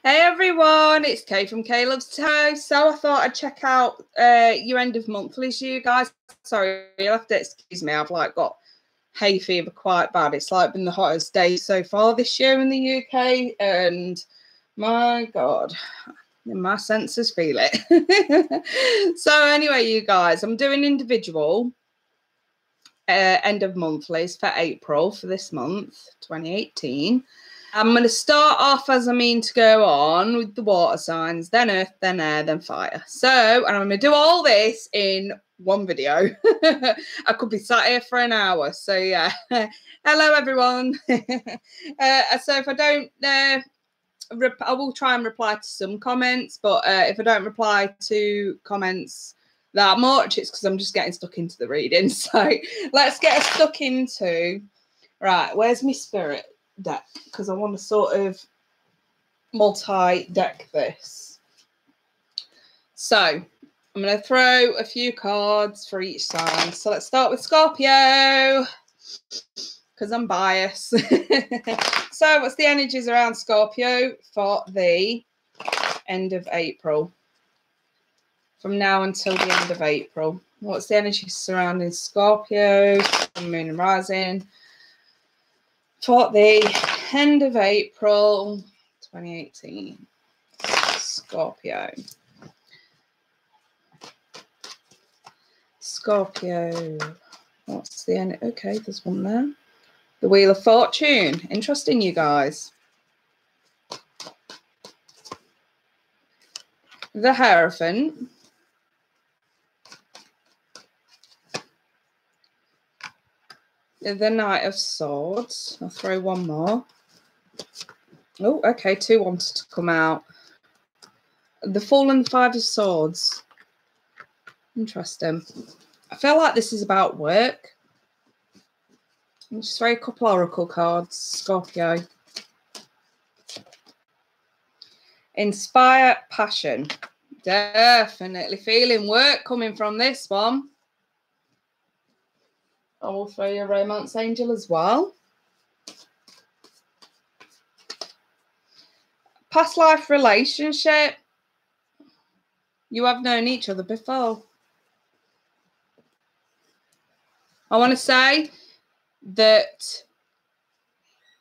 Hey everyone, it's Kay from Kay Loves Tarot. So I thought I'd check out your end of monthlies, you guys. Sorry, you'll have to excuse me. I've got hay fever quite bad. It's been the hottest day so far this year in the UK, and my God, my senses feel it. So anyway, you guys, I'm doing individual end of monthlies for April for this month, 2018. I'm going to start off as I mean to go on with the water signs, then earth, then air, then fire. So, and I'm going to do all this in one video. I could be sat here for an hour. So, yeah. Hello, everyone. So, if I don't, I will try and reply to some comments. But if I don't reply to comments that much, it's because I'm just getting stuck into the reading. So, let's get stuck into, right, where's my spirit deck, because I want to sort of multi-deck this. So I'm going to throw a few cards for each sign. So let's start with Scorpio, because I'm biased. So what's the energies around Scorpio for the end of April? From now until the end of April. What's the energy surrounding Scorpio, moon and rising, for the end of April 2018? Scorpio. Scorpio. What's the end? Okay, there's one there. The Wheel of Fortune. Interesting, you guys. The Hierophant. The Knight of Swords. I'll throw one more. Oh, okay, two wanted to come out. The Fool and the Five of Swords. Interesting. I feel like this is about work. I'll just throw a couple oracle cards. Scorpio. Inspire passion. Definitely feeling work coming from this one. I will throw you a romance angel as well. Past life relationship. You have known each other before. I want to say that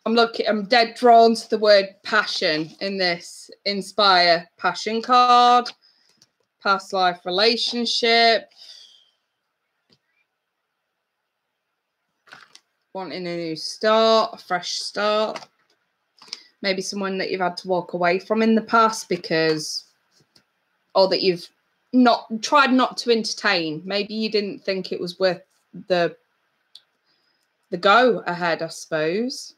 I'm dead drawn to the word passion in this Inspire Passion card. Past life relationship. Wanting a new start, a fresh start. Maybe someone that you've had to walk away from in the past because, or that you've tried not to entertain. Maybe you didn't think it was worth the go ahead, I suppose.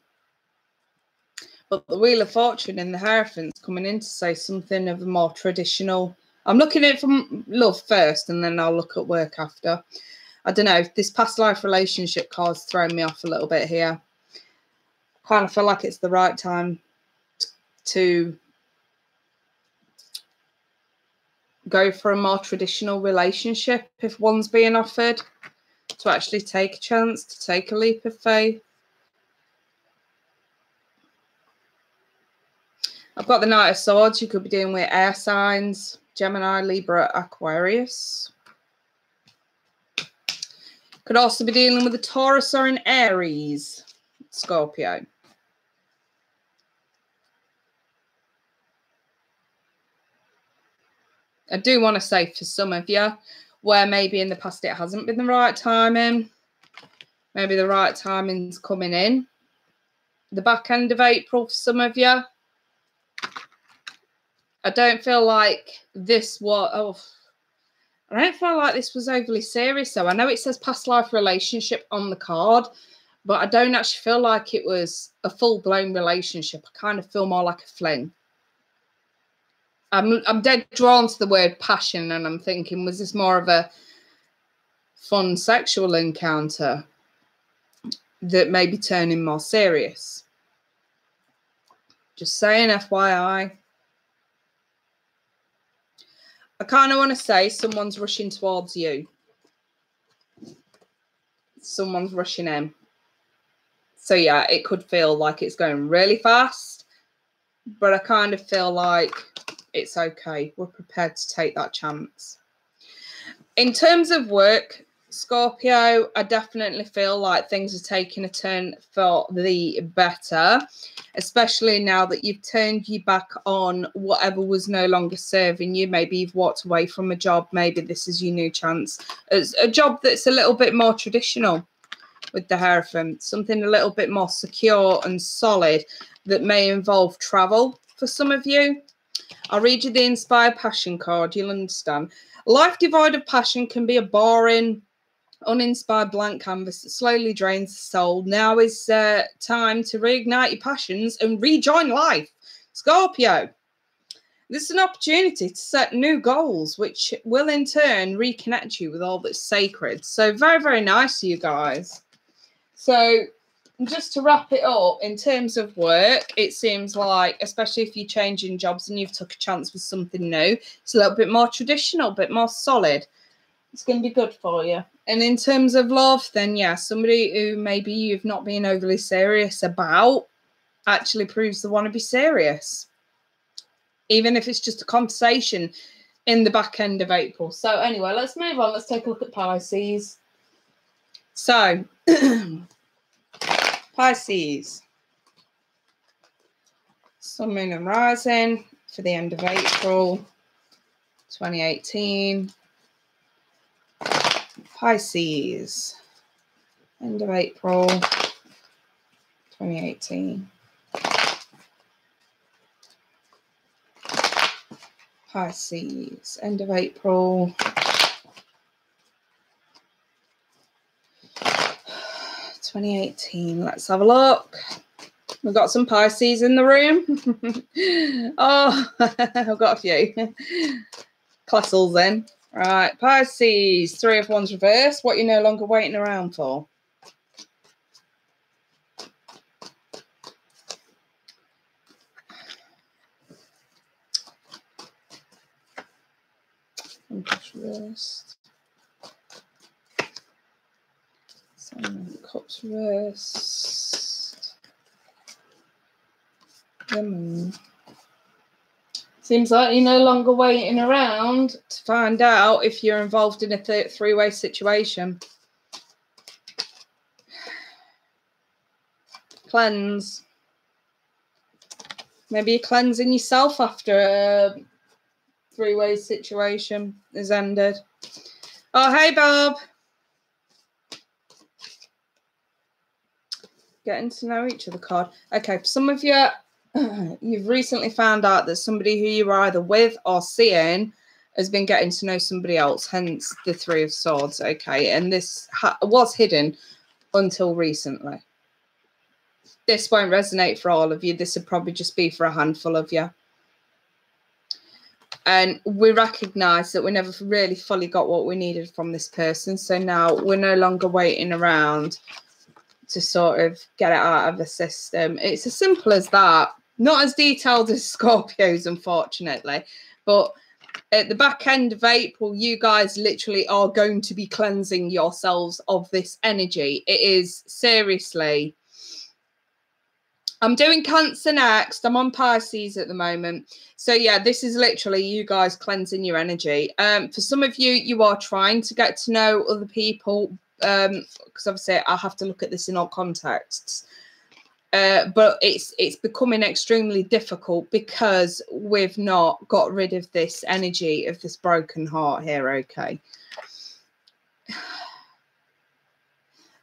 But the Wheel of Fortune and the Hierophant's coming in to say something of a more traditional. I'm looking at it from love first, and then I'll look at work after. I don't know. This past life relationship card's thrown me off a little bit here. Kind of feel like it's the right time to go for a more traditional relationship if one's being offered, to actually take a chance, to take a leap of faith. I've got the Knight of Swords. You could be dealing with air signs, Gemini, Libra, Aquarius. Could also be dealing with a Taurus or an Aries, Scorpio. I do want to say for some of you, where maybe in the past it hasn't been the right timing, maybe the right timing's coming in. The back end of April for some of you. I don't feel like this was, I don't feel like this was overly serious. So I know it says past life relationship on the card, but I don't actually feel like it was a full-blown relationship. I kind of feel more like a fling. I'm dead drawn to the word passion, and I'm thinking, was this more of a fun sexual encounter that may be turning more serious? Just saying, FYI. I kind of want to say someone's rushing towards you. Someone's rushing in. So, yeah, it could feel like it's going really fast. but I kind of feel like it's okay. We're prepared to take that chance. In terms of work, Scorpio, I definitely feel like things are taking a turn for the better, especially now that you've turned your back on whatever was no longer serving you. Maybe you've walked away from a job. Maybe this is your new chance. It's a job that's a little bit more traditional with the Hierophant, something a little bit more secure and solid that may involve travel for some of you. I'll read you the Inspired Passion card. You'll understand. Life devoid of passion can be a boring, uninspired blank canvas that slowly drains the soul. Now is time to reignite your passions and rejoin life. Scorpio, this is an opportunity to set new goals, which will in turn reconnect you with all that's sacred. So very, very nice, you guys. So just to wrap it up, in terms of work, it seems like, especially if you're changing jobs and you've took a chance with something new, it's a little bit more traditional, a bit more solid. It's going to be good for you. And in terms of love, then, yeah, somebody who maybe you've not been overly serious about actually proves they want to be serious, even if it's just a conversation in the back end of April. So anyway, let's move on. Let's take a look at Pisces. So Pisces, Sun, Moon and Rising for the end of April 2018. Pisces, end of April 2018. Pisces, end of April 2018. Let's have a look. We've got some Pisces in the room. Oh, I've got a few. Castles then. Right, Pisces, Three of Wands reverse. What you're no longer waiting around for. Reversed. Seven of Cups reversed. Lemon. Seems like you're no longer waiting around to find out if you're involved in a three-way situation. Cleanse. Maybe you're cleansing yourself after a three-way situation has ended. Oh, hey, Bob. Getting to know each other card. Okay, for some of you, you've recently found out that somebody who you're either with or seeing has been getting to know somebody else, hence the Three of Swords. Okay, and this was hidden until recently. This won't resonate for all of you. This would probably just be for a handful of you. And we recognise that we never really fully got what we needed from this person. So now we're no longer waiting around to sort of get it out of the system. It's as simple as that. Not as detailed as Scorpios, unfortunately. But at the back end of April, you guys literally are going to be cleansing yourselves of this energy. It is seriously... I'm doing Cancer next. I'm on Pisces at the moment. So, yeah, this is literally you guys cleansing your energy. For some of you, you are trying to get to know other people because obviously I have to look at this in all contexts. But it's becoming extremely difficult because we've not got rid of this energy of this broken heart here, okay?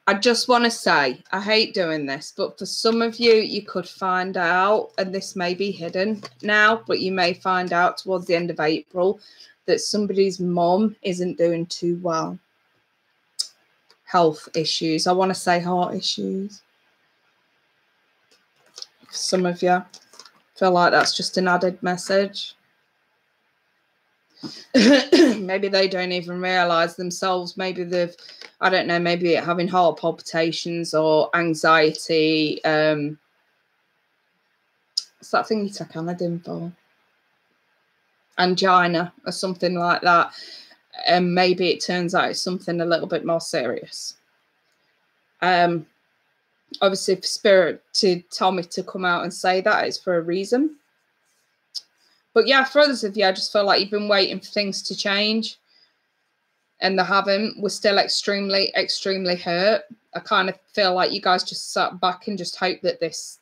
I just want to say, I hate doing this, but for some of you, you could find out, and this may be hidden now, but you may find out towards the end of April that somebody's mum isn't doing too well. Health issues. I want to say heart issues. For some of you, I feel like that's just an added message. Maybe they don't even realise themselves. Maybe they've, I don't know, maybe having heart palpitations or anxiety. What's that thing you take Anadin for? Angina or something like that. And maybe it turns out it's something a little bit more serious. Obviously, for Spirit to tell me to come out and say that, it's for a reason. But yeah, for others of you, I just feel like you've been waiting for things to change and they haven't. We're still extremely, extremely hurt. I kind of feel like you guys just sat back and just hope that this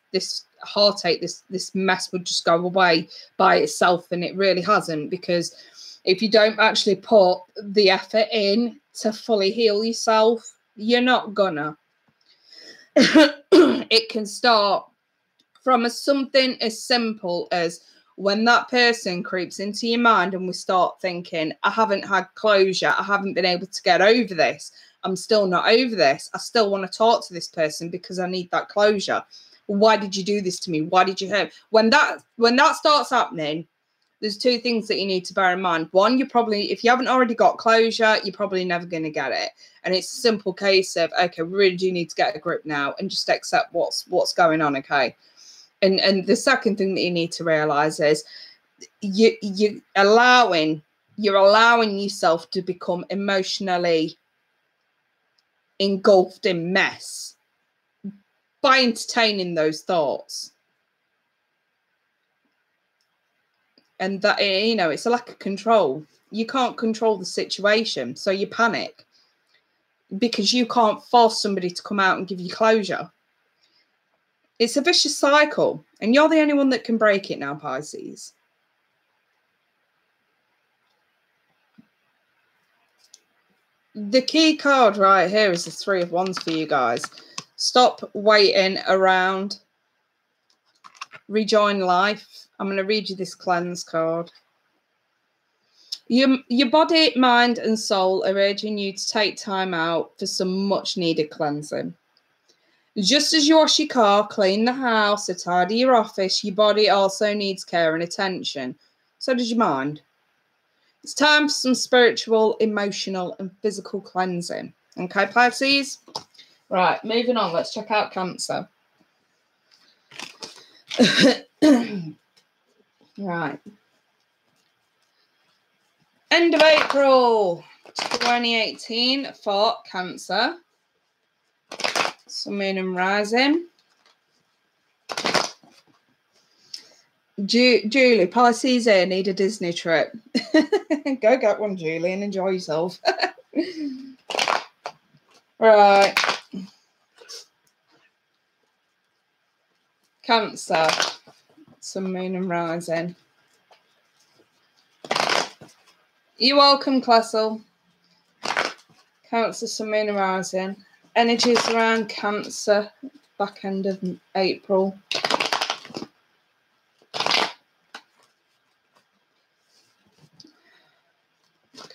heartache, this mess would just go away by itself, and it really hasn't, because if you don't actually put the effort in to fully heal yourself, you're not gonna. It can start from something as simple as when that person creeps into your mind and we start thinking, I haven't had closure, I haven't been able to get over this, I'm still not over this, I still want to talk to this person because I need that closure. Why did you do this to me? Why did you hurt? When that starts happening, there's two things that you need to bear in mind. One, you're probably, if you haven't already got closure, you're probably never going to get it. And it's a simple case of, okay, we really do need to get a grip now and just accept what's going on, okay? And the second thing that you need to realize is you're allowing yourself to become emotionally engulfed in mess by entertaining those thoughts. And that, you know, it's a lack of control. You can't control the situation, so you panic because you can't force somebody to come out and give you closure. It's a vicious cycle, and you're the only one that can break it now, Pisces. The key card right here is the Three of Wands for you guys. Stop waiting around. Rejoin life. I'm going to read you this cleanse card. Your body, mind, and soul are urging you to take time out for some much-needed cleansing. Just as you wash your car, clean the house, or tidy your office, your body also needs care and attention. So does your mind. It's time for some spiritual, emotional, and physical cleansing. Okay, Pisces? Right, moving on. Let's check out Cancer. Right. End of April 2018 for Cancer. Sun, Moon, and Rising. Julie, Pisces here, need a Disney trip. Go get one, Julie, and enjoy yourself. Right. Cancer. Sun, Moon, and Rising. You're welcome, Clessel. Cancer, Sun, Moon, and Rising. Energies around Cancer, back end of April.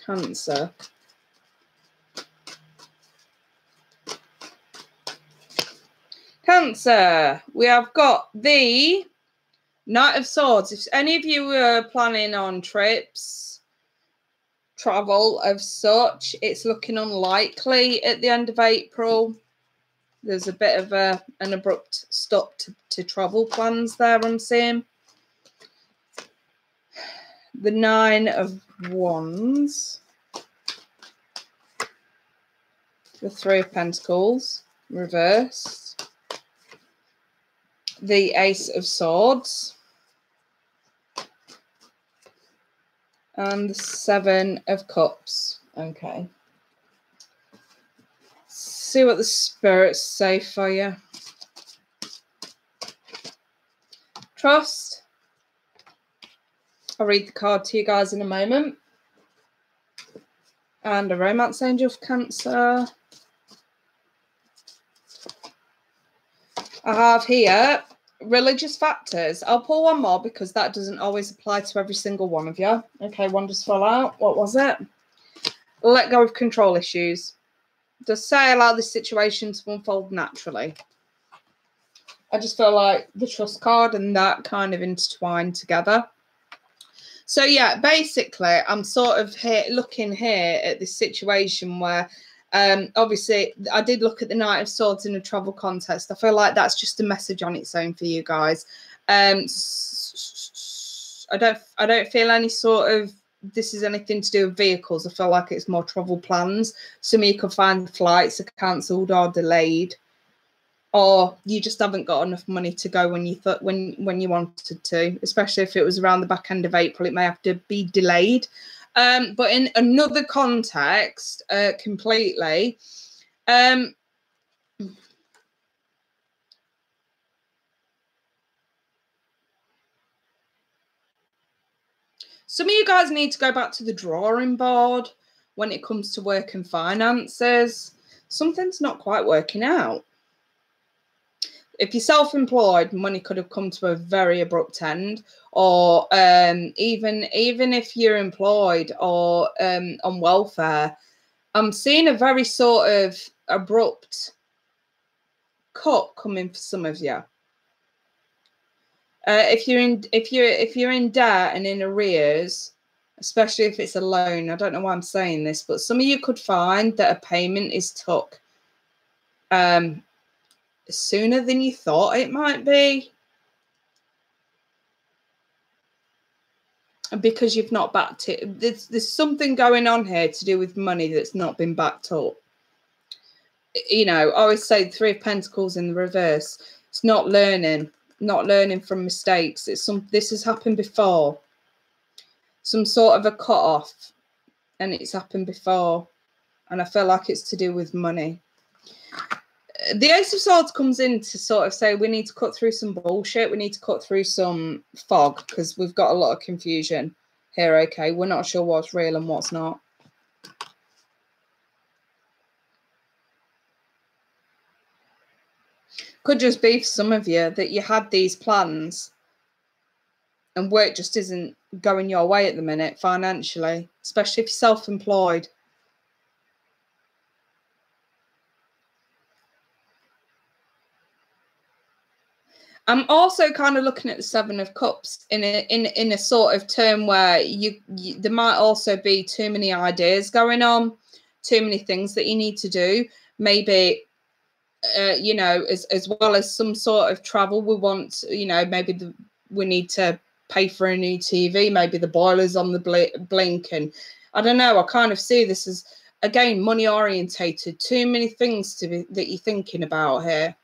Cancer. Cancer. We have got the Knight of Swords. If any of you were planning on trips, travel of such, it's looking unlikely at the end of April. There's a bit of an abrupt stop to travel plans there, I'm seeing. The Nine of Wands. The Three of Pentacles, reversed. The Ace of Swords. And the Seven of Cups. Okay. See what the spirits say for you. Trust. I'll read the card to you guys in a moment. And a Romance Angel for Cancer. I have here religious factors. I'll pull one more because that doesn't always apply to every single one of you. Okay, one just fell out. What was it? Let go of control issues. Just say allow this situation to unfold naturally. I just feel like the Trust card and that kind of intertwined together. So yeah, basically, I'm sort of looking here at this situation where obviously I did look at the Knight of Swords in a travel context. I feel like that's just a message on its own for you guys. I don't feel any sort of this is anything to do with vehicles. I feel like it's more travel plans. Some of you could find flights are cancelled or delayed. or you just haven't got enough money to go when you thought when you wanted to, especially if it was around the back end of April. It may have to be delayed. But in another context, completely, some of you guys need to go back to the drawing board when it comes to work and finances. Something's not quite working out. If you're self-employed, money could have come to a very abrupt end, or even if you're employed or on welfare, I'm seeing a very sort of abrupt cut coming for some of you. If you're in debt and in arrears, especially if it's a loan, I don't know why I'm saying this, but some of you could find that a payment is took sooner than you thought it might be, because you've not backed it. There's something going on here to do with money that's not been backed up. You know, I always say the Three of Pentacles in the reverse. It's not learning from mistakes. This has happened before. Some sort of a cut off, and it's happened before, and I feel like it's to do with money. The Ace of Swords comes in to sort of say we need to cut through some bullshit. We need to cut through some fog, because we've got a lot of confusion here. Okay, we're not sure what's real and what's not. Could just be for some of you that you had these plans and work just isn't going your way at the minute financially, especially if you're self-employed. I'm also kind of looking at the Seven of Cups in a sort of term where there might also be too many ideas going on, too many things that you need to do. Maybe, you know, as well as some sort of travel, we want, you know, maybe we need to pay for a new TV. Maybe the boiler's on the blink, and I don't know. I kind of see this as, again, money orientated. Too many things that you're thinking about here.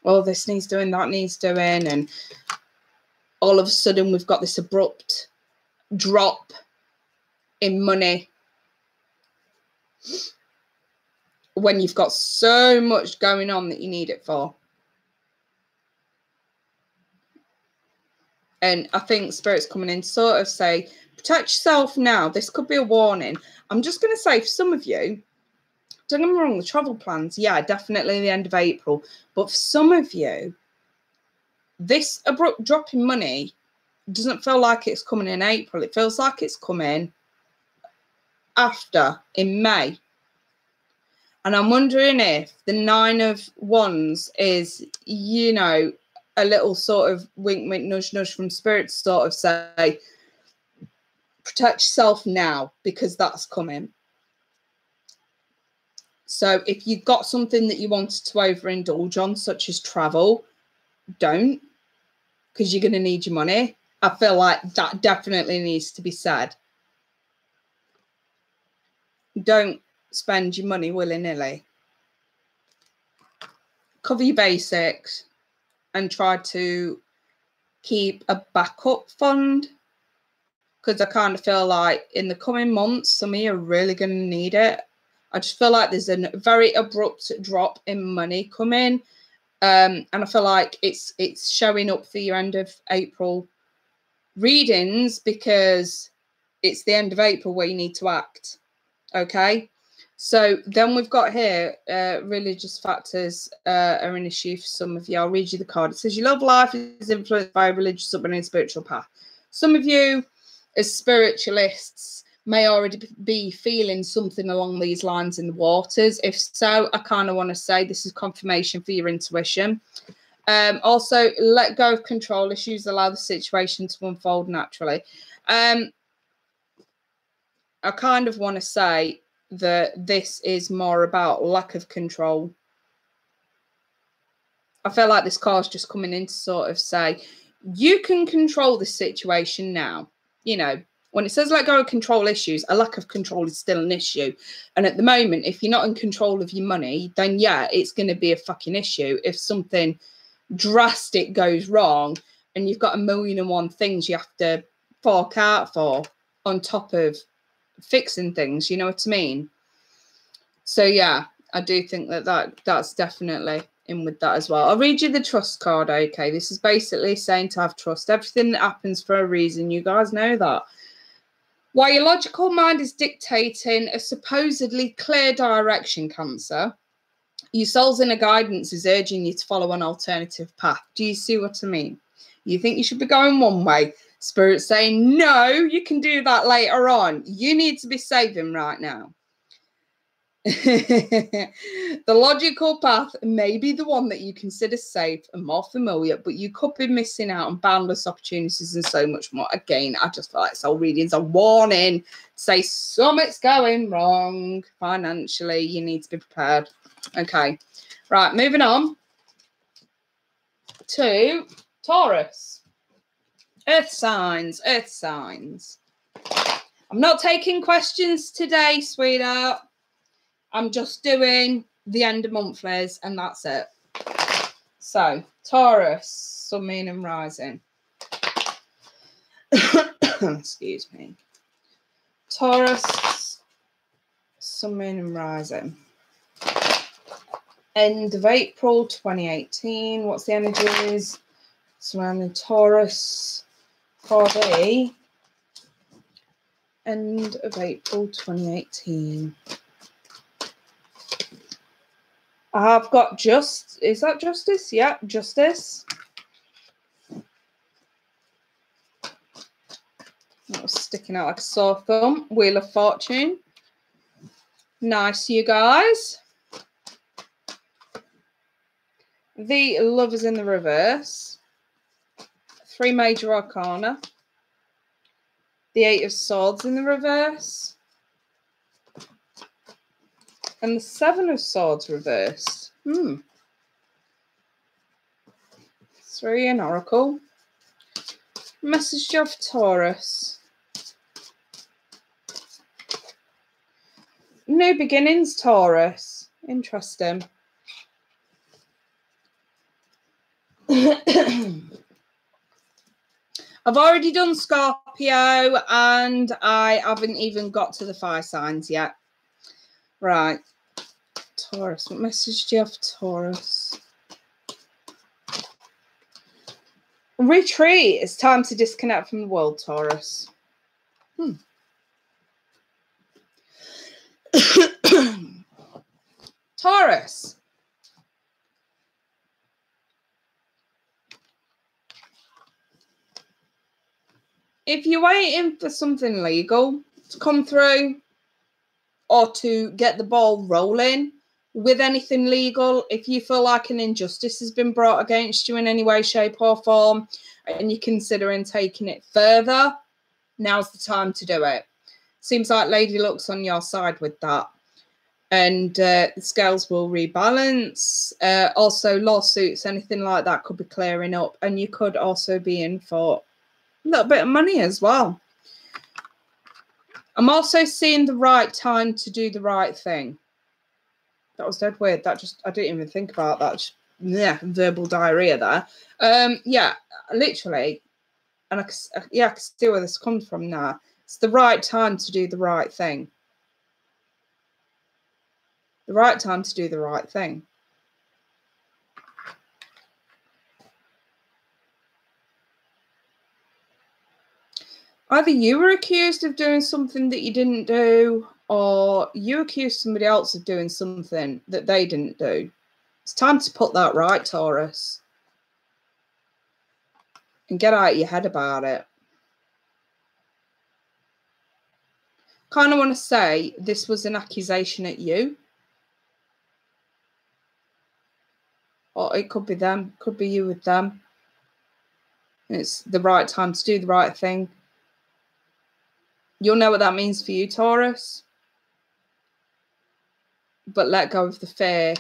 Oh, this needs doing, that needs doing, and all of a sudden we've got this abrupt drop in money when you've got so much going on that you need it for. And I think Spirit's coming in to sort of say, protect yourself now. This could be a warning. I'm just going to say, for some of you, don't get me wrong, the travel plans, yeah, definitely the end of April. But for some of you, this abrupt drop in money doesn't feel like it's coming in April. It feels like it's coming after, in May. And I'm wondering if the Nine of Wands is, you know, a little sort of wink, wink, nudge, nudge from Spirit to sort of say, protect yourself now, because that's coming. So if you've got something that you wanted to overindulge on, such as travel, don't, because you're going to need your money. I feel like that definitely needs to be said. Don't spend your money willy-nilly. Cover your basics and try to keep a backup fund, because I kind of feel like in the coming months, some of you are really going to need it. I just feel like there's a very abrupt drop in money coming. And I feel like it's showing up for your end of April readings, because it's the end of April where you need to act. Okay. So then we've got here, religious factors are an issue for some of you. I'll read you the card. It says your love life is influenced by a religious upbringing and spiritual path. Some of you as spiritualists may already be feeling something along these lines in the waters. If so, I kind of want to say this is confirmation for your intuition. Also, let go of control issues, allow the situation to unfold naturally. I kind of want to say that this is more about lack of control. I feel like this card's just coming in to sort of say, you can control the situation now. You know, When it says let go of control issues, a lack of control is still an issue. And at the moment, if you're not in control of your money, then yeah, it's going to be a fucking issue. If something drastic goes wrong and you've got 1,000,001 things you have to fork out for on top of fixing things, you know what I mean? So yeah, I do think that's definitely in with that as well. I'll read you the trust card, okay? This is basically saying to have trust. Everything that happens for a reason. You guys know that. While your logical mind is dictating a supposedly clear direction, Cancer, your soul's inner guidance is urging you to follow an alternative path. Do you see what I mean? You think you should be going one way. Spirit's saying, no, you can do that later on. You need to be saving right now. The logical path may be the one that you consider safe and more familiar, but you could be missing out on boundless opportunities and so much more. Again, I just feel like soul readings are warning. Say something's going wrong financially. You need to be prepared. Okay, right, moving on to Taurus. Earth signs, earth signs. I'm not taking questions today, sweetheart. I'm just doing the end of monthlies and that's it. So, Taurus, Sun, Moon and Rising. Excuse me. Taurus, Sun, Moon and Rising. End of April 2018. What's the energies surrounding Taurus for the end of April 2018? I've got is that Justice? Yeah, Justice. That was sticking out like a sore thumb. Wheel of Fortune. Nice, you guys. The Lovers in the reverse. 3 major arcana. The 8 of Swords in the reverse. And the 7 of Swords reversed. 3 an Oracle. Message of Taurus. New beginnings, Taurus. Interesting. I've already done Scorpio and I haven't even got to the fire signs yet. Right. Taurus. What message do you have, Taurus? Retreat. It's time to disconnect from the world, Taurus. Taurus. If you're waiting for something legal to come through or to get the ball rolling with anything legal, if you feel like an injustice has been brought against you in any way, shape or form, and you're considering taking it further, now's the time to do it. Seems like Lady Luck's on your side with that. And the scales will rebalance. Also, lawsuits, anything like that could be clearing up. And you could also be in for a little bit of money as well. I'm also seeing the right time to do the right thing. That was dead weird. I didn't even think about that. Yeah, verbal diarrhea there. Yeah, literally. And I can see where this comes from now. It's the right time to do the right thing. The right time to do the right thing. Either you were accused of doing something that you didn't do, or you accused somebody else of doing something that they didn't do. It's time to put that right, Taurus. And get out of your head about it. Kind of want to say this was an accusation at you. Or it could be them, could be you with them. It's the right time to do the right thing. You'll know what that means for you, Taurus. But let go of the fear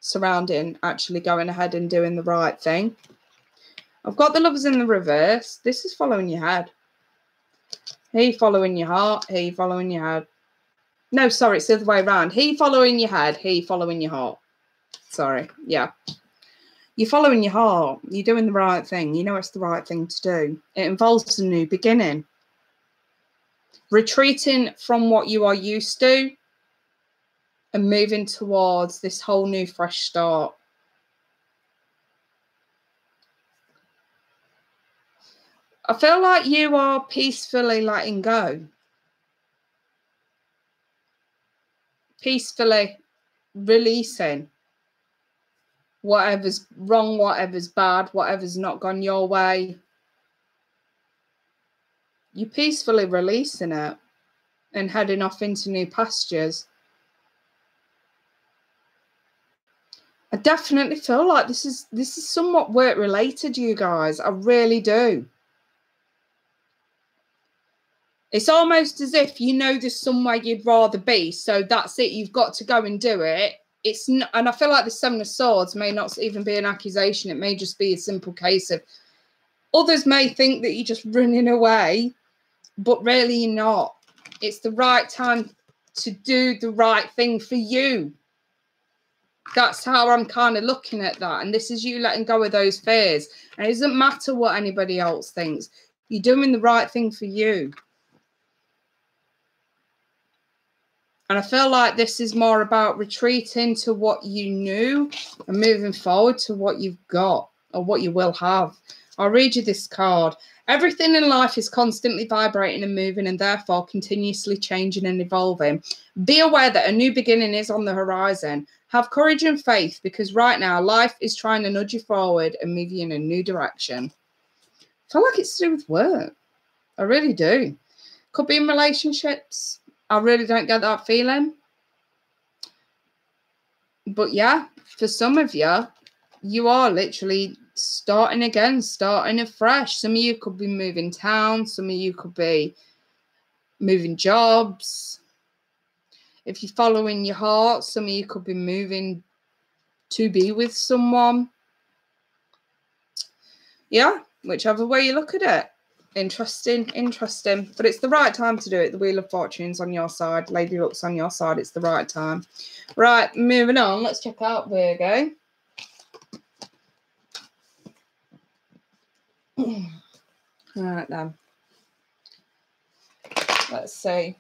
surrounding actually going ahead and doing the right thing. I've got the Lovers in the reverse. This is following your head. He following your heart, he following your head. No, sorry, it's the other way around. He following your head, he following your heart. Sorry, yeah. You're following your heart. You're doing the right thing. You know it's the right thing to do. It involves a new beginning. Retreating from what you are used to and moving towards this whole new fresh start. I feel like you are peacefully letting go. Peacefully releasing whatever's wrong, whatever's bad, whatever's not gone your way. You're peacefully releasing it and heading off into new pastures. I definitely feel like this is somewhat work related, you guys. I really do. It's almost as if you know there's somewhere you'd rather be, so that's it. You've got to go and do it. It's not, and I feel like the Seven of Swords may not even be an accusation. It may just be a simple case of others may think that you're just running away, but really you're not. It's the right time to do the right thing for you. That's how I'm kind of looking at that. And this is you letting go of those fears. And it doesn't matter what anybody else thinks. You're doing the right thing for you. And I feel like this is more about retreating to what you knew and moving forward to what you've got or what you will have. I'll read you this card. Everything in life is constantly vibrating and moving and therefore continuously changing and evolving. Be aware that a new beginning is on the horizon. Have courage and faith because right now life is trying to nudge you forward and move you in a new direction. I feel like it's to do with work. I really do. Could be in relationships. I really don't get that feeling. But yeah, for some of you, you are literally starting again, starting afresh. Some of you could be moving town. Some of you could be moving jobs. If you're following your heart, some of you could be moving to be with someone. Yeah, whichever way you look at it. Interesting. But it's the right time to do it. The Wheel of Fortune's on your side. Lady Luck's on your side. It's the right time. Right, moving on. Let's check out Virgo. All right, then. Let's see.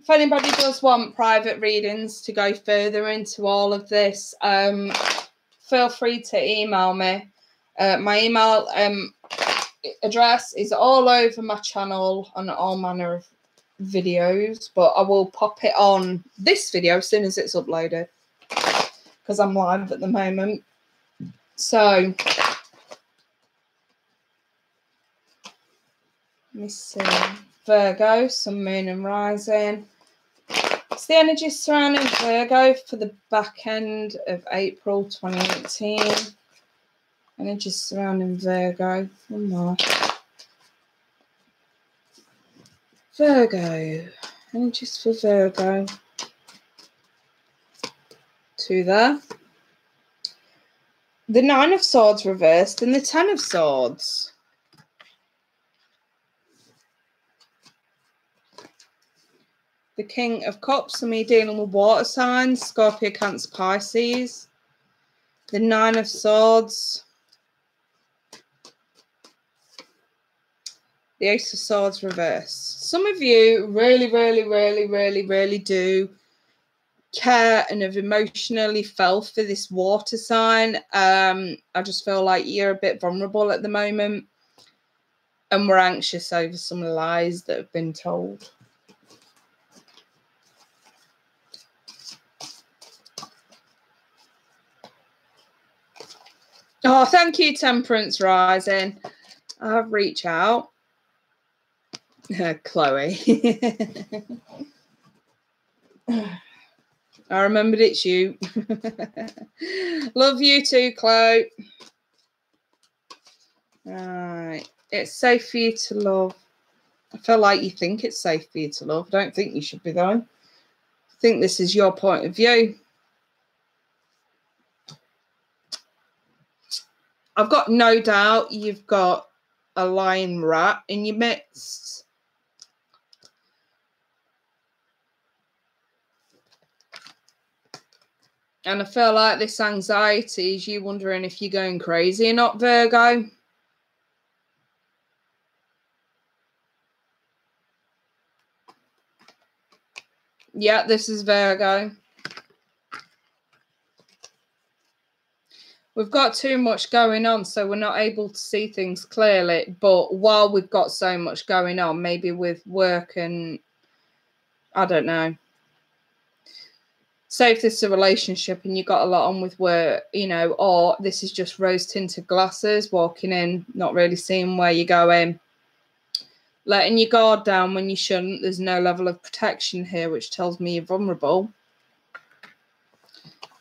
If anybody does want private readings to go further into all of this, feel free to email me. My email address is all over my channel on all manner of videos, but I will pop it on this video as soon as it's uploaded because I'm live at the moment. So let me see. Virgo, Sun, Moon and Rising. It's the energy surrounding Virgo for the back end of April 2018. Energy surrounding Virgo. One more. Virgo. Energies for Virgo. Two there. The Nine of Swords reversed and the Ten of Swords. The King of Cups, and me dealing with water signs, Scorpio, Cancer, Pisces. The Nine of Swords. The Ace of Swords reversed. Some of you really do care and have emotionally felt for this water sign. I just feel like you're a bit vulnerable at the moment. And we're anxious over some lies that have been told. Oh, thank you, Temperance Rising. I'll reach out. Chloe. I remembered it's you. Love you too, Chloe. Right. It's safe for you to love. I feel like you think it's safe for you to love. I don't think you should be, though. I think this is your point of view. I've got no doubt you've got a lying rat in your midst. And I feel like this anxiety is you wondering if you're going crazy or not, Virgo. Yeah, this is Virgo. We've got too much going on, so we're not able to see things clearly. But while we've got so much going on, maybe with work and I don't know. Say if this is a relationship and you got a lot on with work, you know, or this is just rose-tinted glasses, walking in, not really seeing where you're going, letting your guard down when you shouldn't. There's no level of protection here, which tells me you're vulnerable.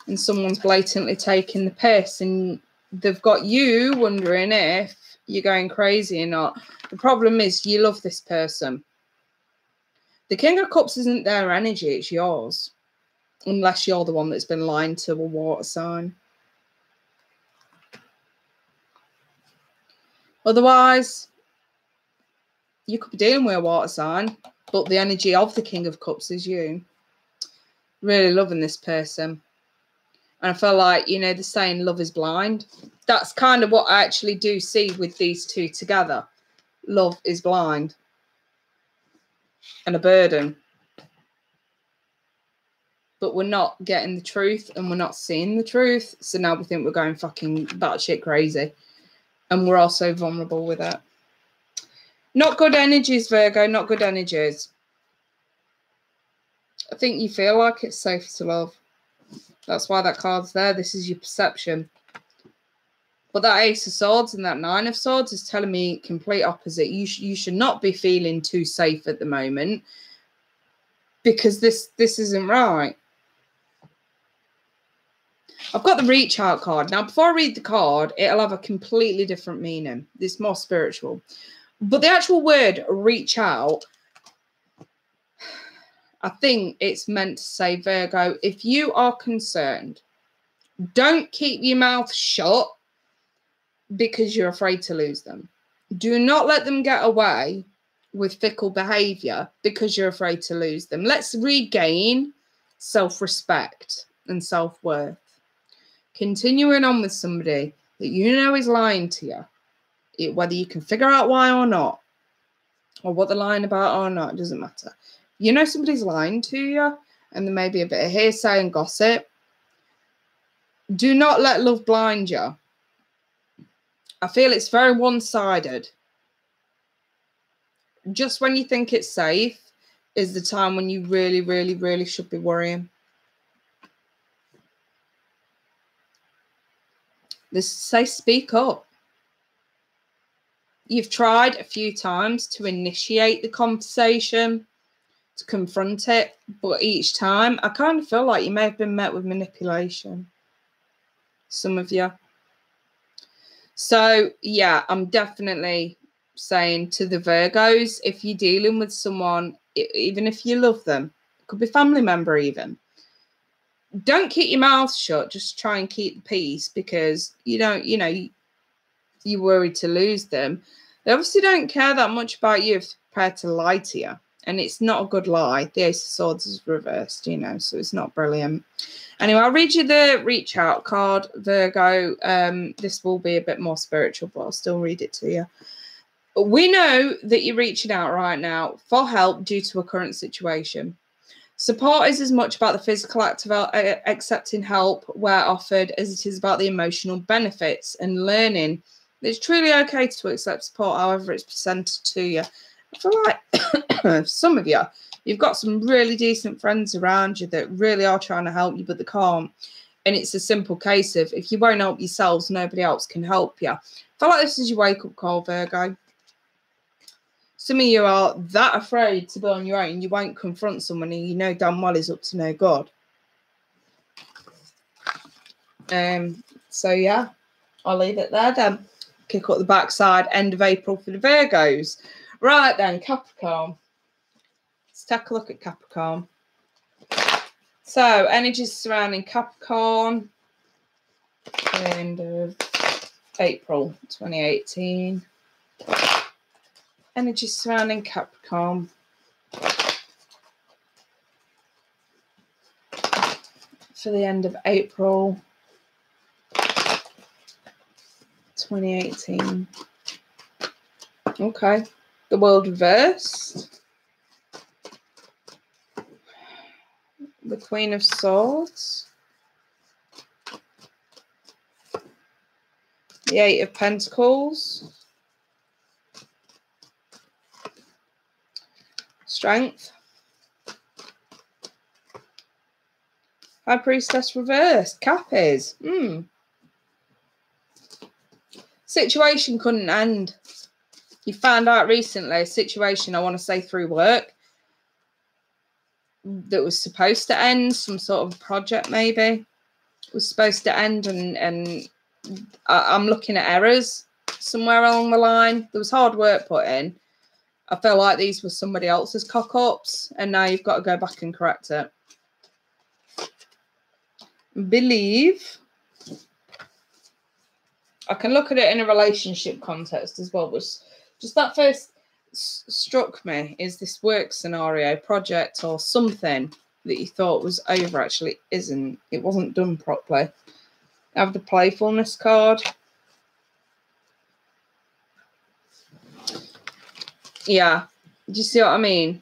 And someone's blatantly taking the piss and they've got you wondering if you're going crazy or not. The problem is you love this person. The King of Cups isn't their energy, it's yours. Unless you're the one that's been lying to a water sign. Otherwise, you could be dealing with a water sign, but the energy of the King of Cups is you. Really loving this person. And I feel like, you know, the saying love is blind. That's kind of what I actually do see with these two together. Love is blind. And a burden. But we're not getting the truth and we're not seeing the truth. So now we think we're going fucking batshit crazy. And we're also vulnerable with it. Not good energies, Virgo. Not good energies. I think you feel like it's safe to love. That's why that card's there. This is your perception. But that Ace of Swords and that Nine of Swords is telling me complete opposite. You should not be feeling too safe at the moment. Because this isn't right. I've got the Reach Out card. Now, before I read the card, it'll have a completely different meaning. It's more spiritual. But the actual word reach out, I think it's meant to say, Virgo, if you are concerned, don't keep your mouth shut because you're afraid to lose them. Do not let them get away with fickle behavior because you're afraid to lose them. Let's regain self-respect and self-worth. Continuing on with somebody that you know is lying to you, whether you can figure out why or not, or what they're lying about or not, it doesn't matter. You know somebody's lying to you, and there may be a bit of hearsay and gossip. Do not let love blind you. I feel it's very one-sided. Just when you think it's safe is the time when you really, really, really should be worrying. This says speak up. You've tried a few times to initiate the conversation, to confront it, but each time I kind of feel like you may have been met with manipulation. Some of you. So, yeah, I'm definitely saying to the Virgos, if you're dealing with someone, even if you love them, it could be a family member even, don't keep your mouth shut. Just try and keep the peace because you're worried to lose them. They obviously don't care that much about you if they're prepared to lie to you. And it's not a good lie. The Ace of Swords is reversed, so it's not brilliant. Anyway, I'll read you the Reach Out card, Virgo. This will be a bit more spiritual, but I'll still read it to you. We know that you're reaching out right now for help due to a current situation. Support is as much about the physical act of accepting help where offered as it is about the emotional benefits and learning. It's truly okay to accept support, however it's presented to you. I feel like some of you, you've got some really decent friends around you that really are trying to help you, but they can't. And it's a simple case of if you won't help yourselves, nobody else can help you. I feel like this is your wake-up call, Virgo. Some of you are that afraid to be on your own, you won't confront someone and you know damn well is up to no good. So, yeah, I'll leave it there then. Kick up the backside, end of April for the Virgos. Right then, Capricorn. Let's take a look at Capricorn. So, energies surrounding Capricorn. End of April 2018. Energy surrounding Capricorn. For the end of April 2018. Okay. The World reversed. The Queen of Swords. The Eight of Pentacles. Strength. High Priestess reversed. Cappies. Situation couldn't end. You found out recently a situation, I want to say through work, that was supposed to end. Some sort of project maybe was supposed to end, and I'm looking at errors somewhere along the line. There was hard work put in. I feel like these were somebody else's cock-ups, and now you've got to go back and correct it. Believe. I can look at it in a relationship context as well, but just that first struck me is this work scenario, project or something that you thought was over actually isn't. It wasn't done properly. I have the playfulness card. Yeah. Do you see what I mean?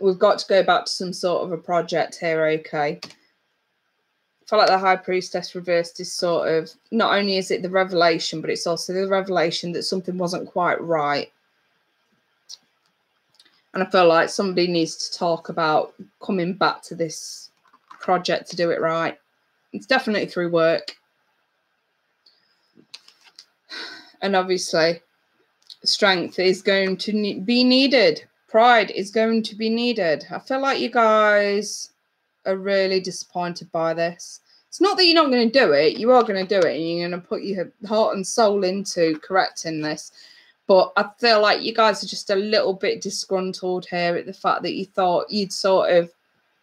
We've got to go back to some sort of a project here, okay? I feel like the High Priestess reversed is sort of, not only is it the revelation, but it's also the revelation that something wasn't quite right. And I feel like somebody needs to talk about coming back to this project to do it right. It's definitely through work. And obviously, strength is going to be needed. Pride is going to be needed. I feel like you guys are really disappointed by this. It's not that you're not going to do it. You are going to do it, and you're going to put your heart and soul into correcting this. But I feel like you guys are just a little bit disgruntled here at the fact that you thought you'd sort of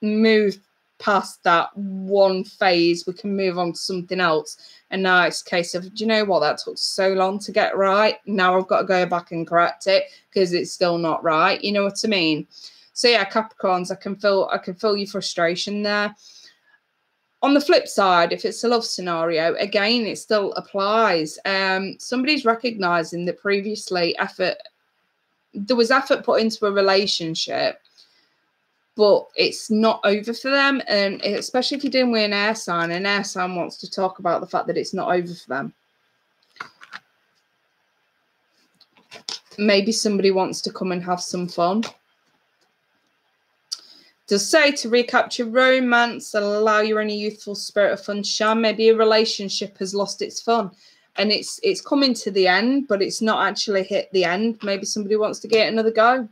moved past that one phase. We can move on to something else. And now it's a case of, do you know what? That took so long to get right. Now I've got to go back and correct it because it's still not right. You know what I mean? So yeah, Capricorns, I can feel your frustration there. On the flip side, if it's a love scenario, again, it still applies. Somebody's recognizing that previously there was effort put into a relationship, but it's not over for them. And especially if you're dealing with an air sign wants to talk about the fact that it's not over for them. Maybe somebody wants to come and have some fun. Does say to recapture romance and allow your inner youthful spirit of fun to shine. Maybe a relationship has lost its fun and it's coming to the end, but it's not actually hit the end. Maybe somebody wants to get another go.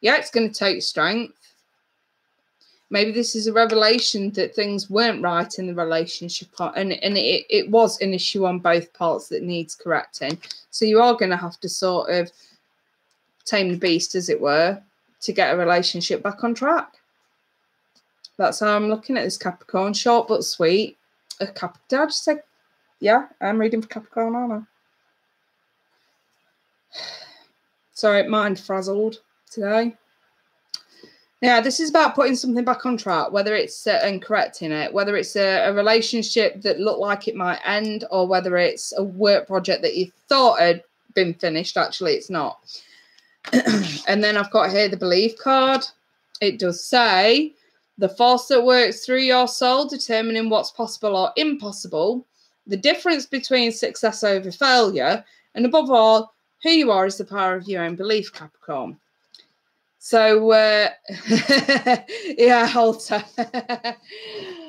Yeah, it's going to take strength. Maybe this is a revelation that things weren't right in the relationship, and it was an issue on both parts that needs correcting. So you are going to have to sort of tame the beast, as it were, to get a relationship back on track. That's how I'm looking at this, Capricorn. Short but sweet. Did I just say, yeah, I'm reading for Capricorn, aren't I? Sorry, mind frazzled today. Yeah, this is about putting something back on track, whether it's and correcting it, whether it's a relationship that looked like it might end, or whether it's a work project that you thought had been finished. Actually, it's not. And then I've got here the belief card. It does say the force that works through your soul, determining what's possible or impossible, the difference between success over failure, and above all, who you are is the power of your own belief, Capricorn. So, yeah, Halter.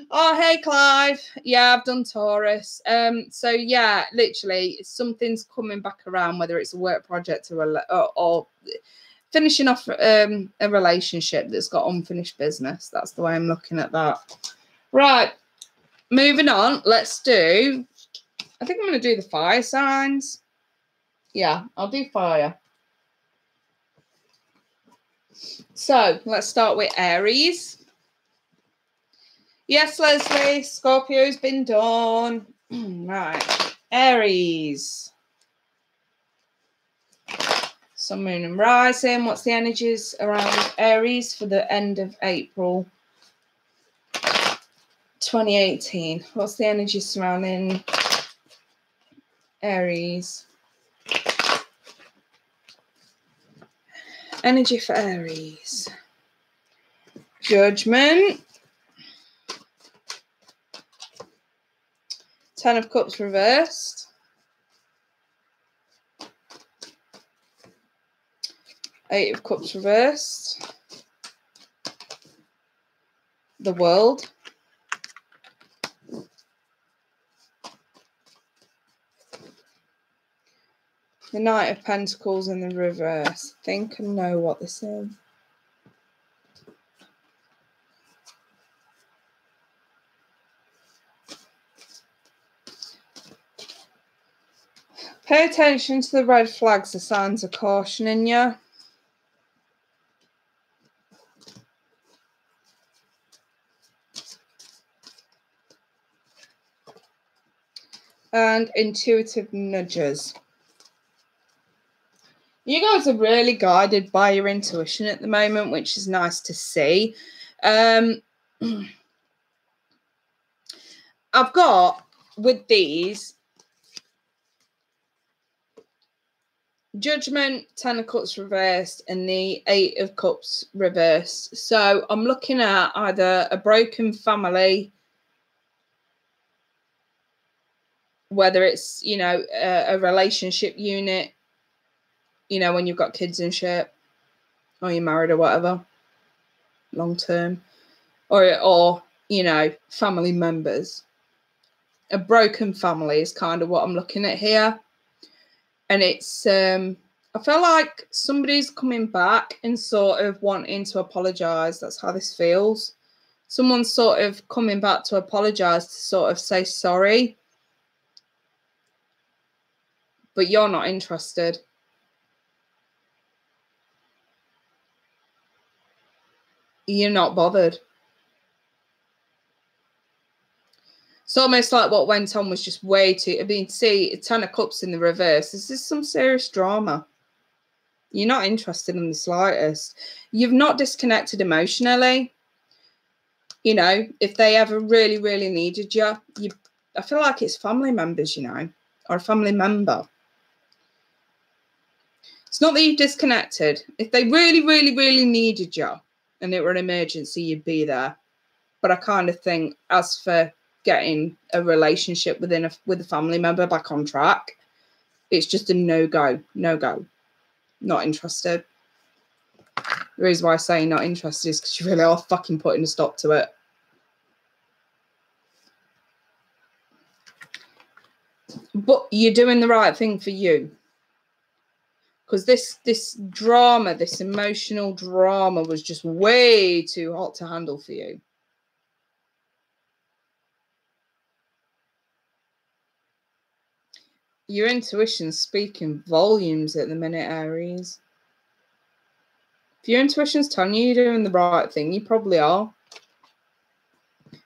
Oh, hey, Clive. Yeah, I've done Taurus. So, yeah, literally, something's coming back around, whether it's a work project or finishing off a relationship that's got unfinished business. That's the way I'm looking at that. Right, moving on. Let's do, I think I'm going to do the fire signs. Yeah, I'll do fire. So let's start with Aries. Yes, Leslie, Scorpio's been done. Right, Aries. Sun, Moon and Rising. What's the energies around Aries for the end of April 2018? What's the energy surrounding Aries? Energy for Aries. Judgment. Ten of Cups reversed. Eight of Cups reversed. The World. The Knight of Pentacles in the reverse. I think I know what this is. Pay attention to the red flags, the signs of caution in you. And intuitive nudges. You guys are really guided by your intuition at the moment, which is nice to see. I've got, with these, Judgment, Ten of Cups reversed, and the Eight of Cups reversed. So I'm looking at either a broken family, whether it's, you know, a relationship unit, you know, when you've got kids and shit, or you're married or whatever, long term, or you know, family members. A broken family is kind of what I'm looking at here. And it's, I feel like somebody's coming back and sort of wanting to apologise. That's how this feels. Someone's sort of coming back to apologise, to sort of say sorry. But you're not interested. You're not bothered. It's almost like what went on was just way too... I mean, see, Ten of Cups in the reverse. This is some serious drama. You're not interested in the slightest. You've not disconnected emotionally. You know, if they ever really, really needed you, I feel like it's family members, you know, or a family member. It's not that you've disconnected. If they really, really, really needed you and it were an emergency, you'd be there. But I kind of think, as for getting a relationship with a family member back on track, it's just a no-go. No-go. Not interested. The reason why I say not interested is because you really are fucking putting a stop to it. But you're doing the right thing for you. Because this drama, this emotional drama was just way too hot to handle for you. Your intuition's speaking volumes at the minute, Aries. If your intuition's telling you you're doing the right thing, you probably are.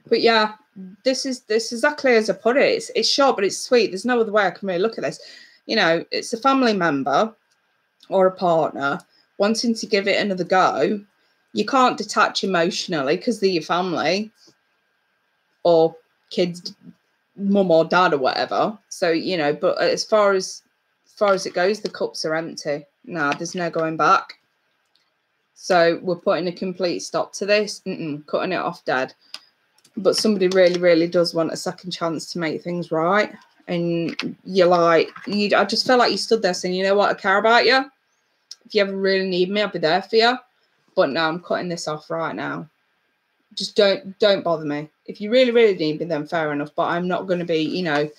But yeah, this is exactly as I put it. It's short, but it's sweet. There's no other way I can really look at this. You know, it's a family member or a partner wanting to give it another go. You can't detach emotionally because they're your family or kids, mum or dad or whatever. So, you know, but as far as it goes, the cups are empty. Nah, there's no going back. So we're putting a complete stop to this. Cutting it off dead. But somebody really, really does want a second chance to make things right. And you're like, I just felt like you stood there saying, you know what, I care about you. If you ever really need me, I'll be there for you. But no, I'm cutting this off right now. Just don't bother me. If you really, really need me, then fair enough. But I'm not going to be, you know,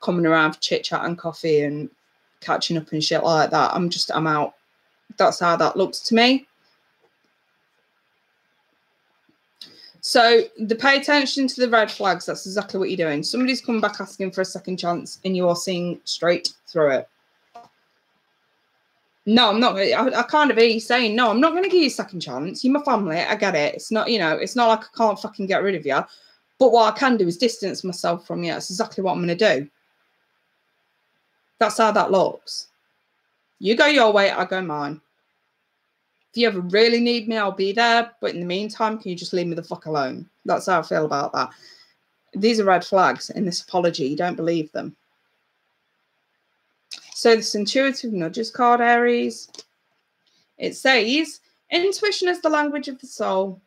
coming around for chit-chat and coffee and catching up and shit like that. I'm out. That's how that looks to me. So the pay attention to the red flags. That's exactly what you're doing. Somebody's coming back asking for a second chance and you are seeing straight through it. No, I'm not. I can't be saying, no, I'm not going to give you a second chance. You're my family. I get it. It's not, you know, it's not like I can't fucking get rid of you. But what I can do is distance myself from you. That's exactly what I'm going to do. That's how that looks. You go your way, I go mine. If you ever really need me, I'll be there. But in the meantime, can you just leave me the fuck alone? That's how I feel about that. These are red flags in this apology. You don't believe them. So this intuitive nudges card, Aries. It says, intuition is the language of the soul.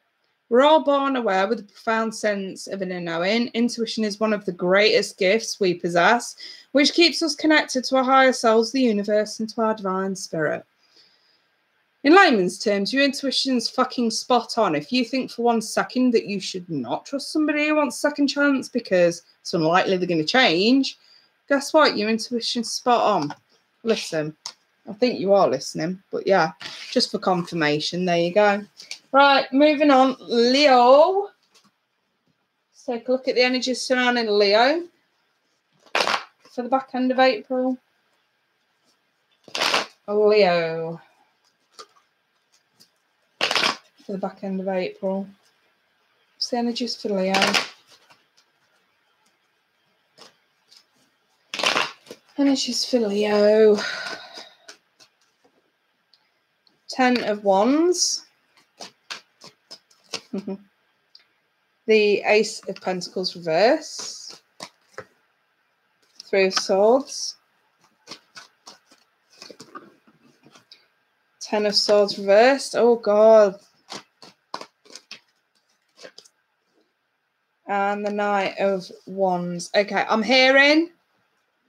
We're all born aware with a profound sense of inner knowing. Intuition is one of the greatest gifts we possess, which keeps us connected to our higher selves, the universe, and to our divine spirit. In layman's terms, your intuition's fucking spot on. If you think for 1 second that you should not trust somebody who wants a second chance because it's unlikely they're going to change, guess what? Your intuition's spot on. Listen, I think you are listening, but yeah, just for confirmation, there you go. Right, moving on. Leo. Let's take a look at the energies surrounding Leo for the back end of April. Leo. For the back end of April. What's the energies for Leo? Energies for Leo. 10 of Wands. The Ace of Pentacles reverse. 3 of Swords. 10 of Swords reversed. Oh, God. And the Knight of Wands. Okay, I'm hearing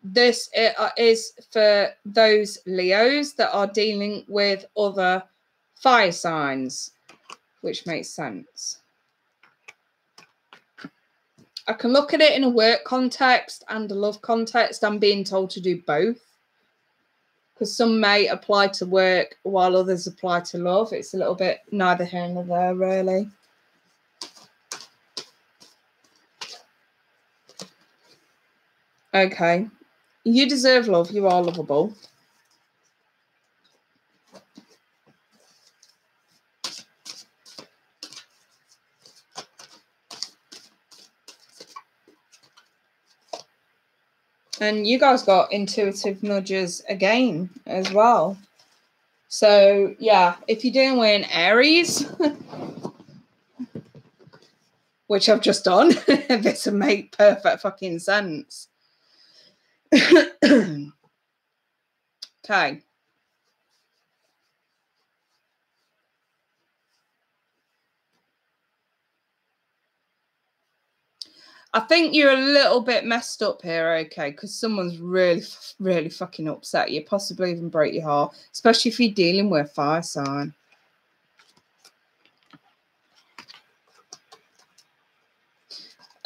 this is for those Leos that are dealing with other fire signs, which makes sense. I can look at it in a work context and a love context. I'm being told to do both, because some may apply to work while others apply to love. It's a little bit neither here nor there, really. Okay. You deserve love. You are lovable. And you guys got intuitive nudges again as well. So, yeah, if you're dealing with an Aries, which I've just done, this will make perfect fucking sense. Okay. I think you're a little bit messed up here, okay, because someone's really, really fucking upset you, possibly even break your heart, especially if you're dealing with a fire sign.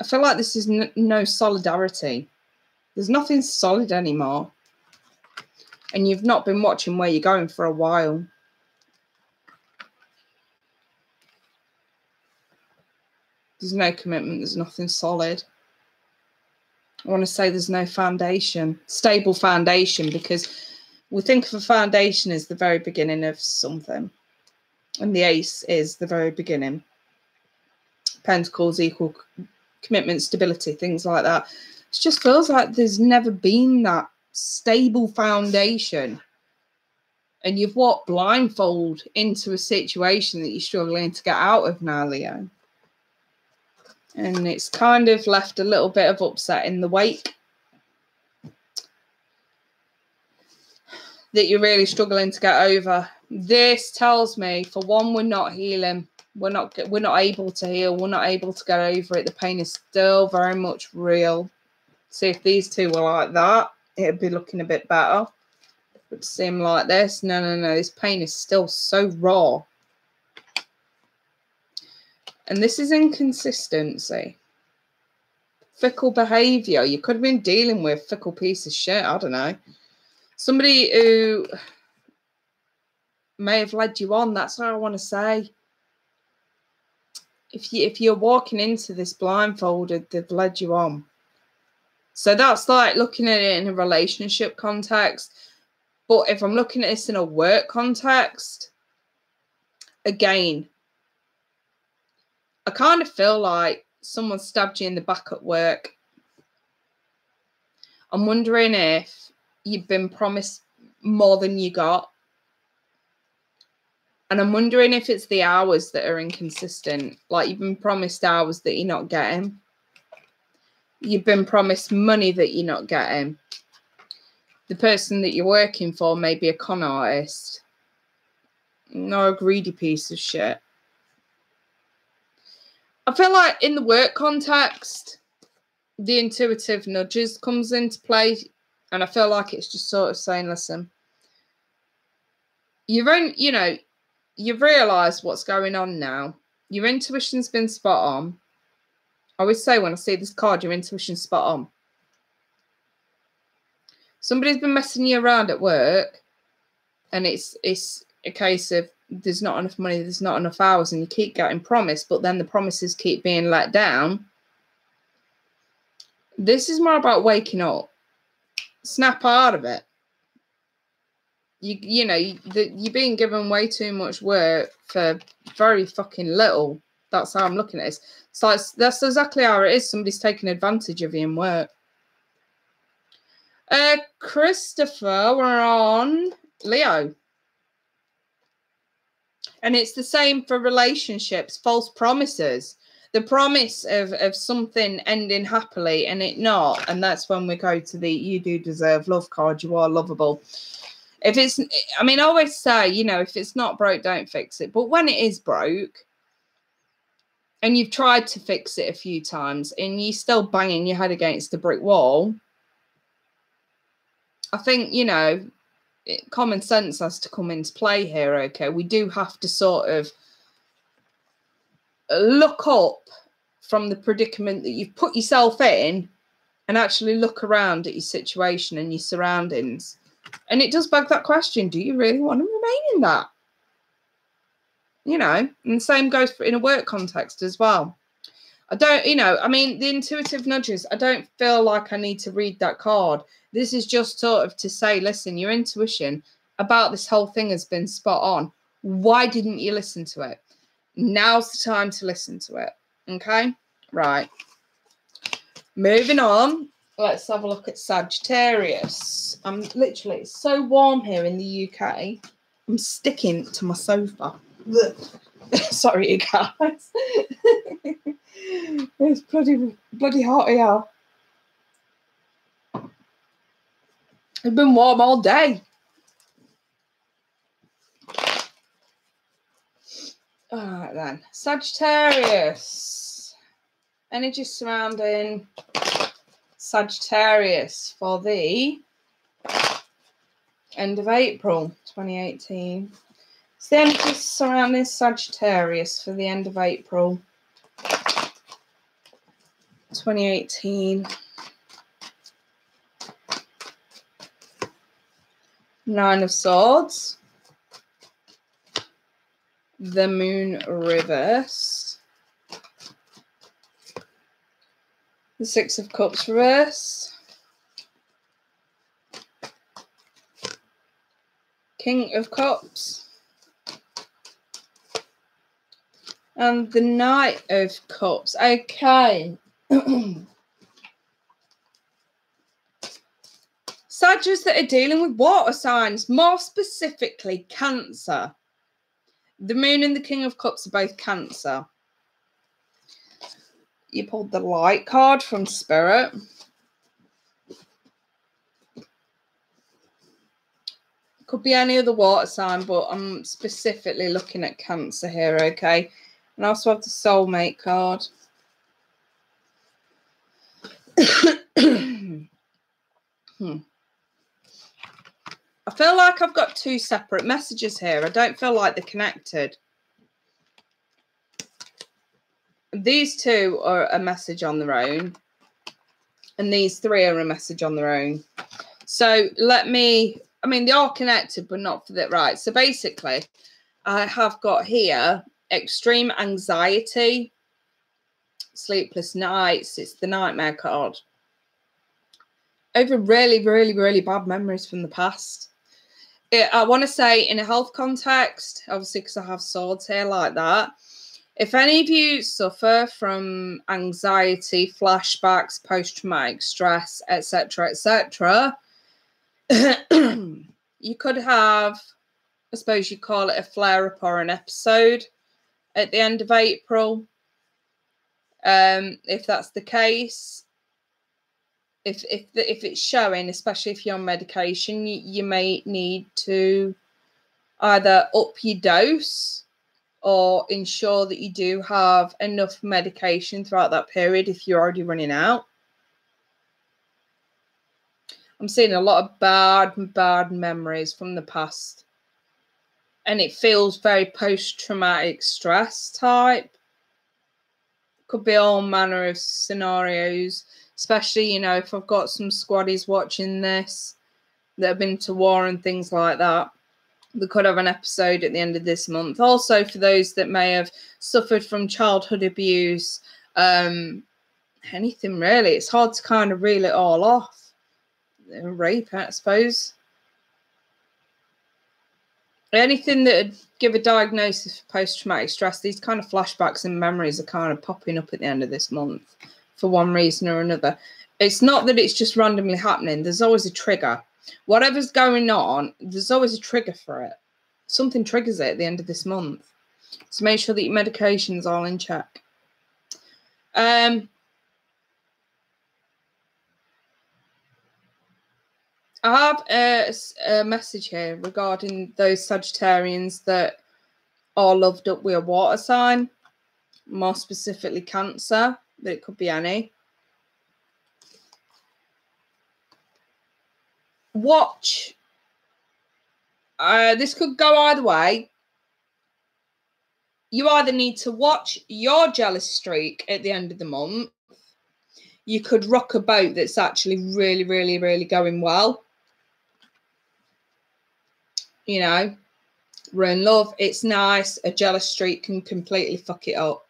I feel like this is no solidarity. There's nothing solid anymore. And you've not been watching where you're going for a while. There's no commitment. There's nothing solid. I want to say there's no foundation, stable foundation, because we think of a foundation as the very beginning of something. And the Ace is the very beginning. Pentacles equal commitment, stability, things like that. It just feels like there's never been that stable foundation. And you've walked blindfold into a situation that you're struggling to get out of now, Leo. And it's kind of left a little bit of upset in the wake that you're really struggling to get over. This tells me, for one, we're not healing. We're not able to heal. We're not able to get over it. The pain is still very much real. See, if these two were like that, it'd be looking a bit better. It would seem like this. No. This pain is still so raw. And this is inconsistency. Fickle behaviour. You could have been dealing with fickle piece of shit. I don't know. Somebody who may have led you on. That's what I want to say. If you're walking into this blindfolded, they've led you on. So that's like looking at it in a relationship context. But if I'm looking at this in a work context, again, I kind of feel like someone stabbed you in the back at work. I'm wondering if you've been promised more than you got. And I'm wondering if it's the hours that are inconsistent. Like, you've been promised hours that you're not getting. You've been promised money that you're not getting. The person that you're working for may be a con artist. No, a greedy piece of shit. I feel like in the work context, the intuitive nudges comes into play. And I feel like it's just sort of saying, listen, you've realised what's going on now. Your intuition's been spot on. I always say when I see this card, your intuition's spot on. Somebody's been messing you around at work, and it's a case of there's not enough money, there's not enough hours, and you keep getting promised, but then the promises keep being let down. This is more about waking up. Snap out of it. You're being given way too much work for very fucking little. That's how I'm looking at this. So that's exactly how it is. Somebody's taking advantage of you in work. Christopher, we're on Leo. And it's the same for relationships, false promises. The promise of something ending happily and it not. And that's when we go to the you do deserve love card. You are lovable. If it's, I always say, if it's not broke, don't fix it. But when it is broke and you've tried to fix it a few times and you're still banging your head against the brick wall, I think, common sense has to come into play here, okay? We do have to sort of look up from the predicament that you've put yourself in and actually look around at your situation and your surroundings. And it does beg that question, do you really want to remain in that? And the same goes for in a work context as well. I don't, the intuitive nudges, I don't feel like I need to read that card. This is just sort of to say, listen, your intuition about this whole thing has been spot on. Why didn't you listen to it? Now's the time to listen to it. Okay? Right. Moving on. Let's have a look at Sagittarius. It's so warm here in the UK. I'm sticking to my sofa. Sorry, you guys. It's bloody hot here. It's been warm all day. All right then. Sagittarius. Energy surrounding Sagittarius for the end of April 2018. It's the energy surrounding Sagittarius for the end of April 2018. Nine of Swords. The Moon reverse. The Six of Cups reverse. King of Cups. And the Knight of Cups. Okay. Sagittarius that are dealing with water signs, more specifically Cancer. The Moon and the King of Cups are both Cancer. You pulled the Light card from Spirit. Could be any other water sign, but I'm specifically looking at Cancer here, okay? And I also have the Soulmate card. I feel like I've got two separate messages here. I don't feel like they're connected. These two are a message on their own. And these three are a message on their own. So let me, they are connected, but not for that. Right. So basically, I have got here extreme anxiety, sleepless nights. It's the Nightmare card. Over really, really, really bad memories from the past. I want to say in a health context, obviously because I have swords here like that. If any of you suffer from anxiety, flashbacks, post-traumatic stress, etc., etc., You could have, I suppose you call it a flare-up or an episode at the end of April. If that's the case, if it's showing, especially if you're on medication, you may need to either up your dose or ensure that you do have enough medication throughout that period if you're already running out. I'm seeing a lot of bad memories from the past. And it feels very post-traumatic stress type. Could be all manner of scenarios, especially, you know, if I've got some squaddies watching this that have been to war and things like that. We could have an episode at the end of this month. Also, for those that may have suffered from childhood abuse, anything really. It's hard to kind of reel it all off. Rape, I suppose. Anything that would give a diagnosis for post-traumatic stress, these kind of flashbacks and memories are kind of popping up at the end of this month for one reason or another. It's not that it's just randomly happening. There's always a trigger. Whatever's going on, there's always a trigger for it. Something triggers it at the end of this month. So make sure that your medication's all in check. I have a message here regarding those Sagittarians that are loved up with a water sign, more specifically Cancer, but it could be any. Watch. This could go either way. You either need to watch your jealous streak at the end of the month. You could rock a boat that's actually really, really, really going well. You know, we're in love. It's nice. A jealous streak can completely fuck it up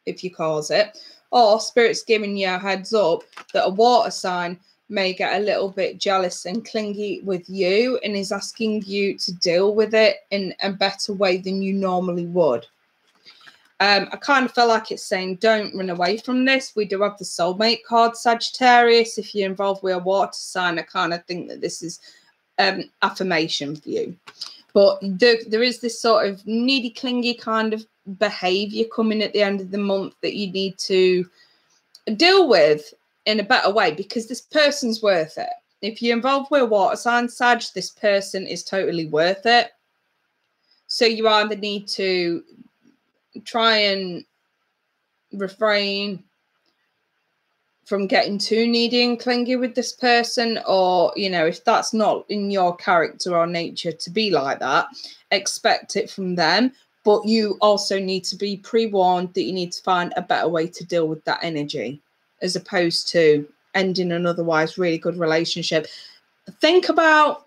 if you cause it. Or Spirit's giving you a heads up that a water sign may get a little bit jealous and clingy with you and is asking you to deal with it in a better way than you normally would. I kind of feel like it's saying don't run away from this. We do have the soulmate card, Sagittarius. If you're involved with a water sign, I kind of think that this is affirmation for you. But there is this sort of needy, clingy kind of behavior coming at the end of the month that you need to deal with in a better way, because this person's worth it. If you're involved with a water sign, Sag, this person is totally worth it. So you either need to try and refrain from getting too needy and clingy with this person, or, you know, if that's not in your character or nature to be like that, expect it from them. But you also need to be pre-warned that you need to find a better way to deal with that energy, as opposed to ending an otherwise really good relationship. Think about,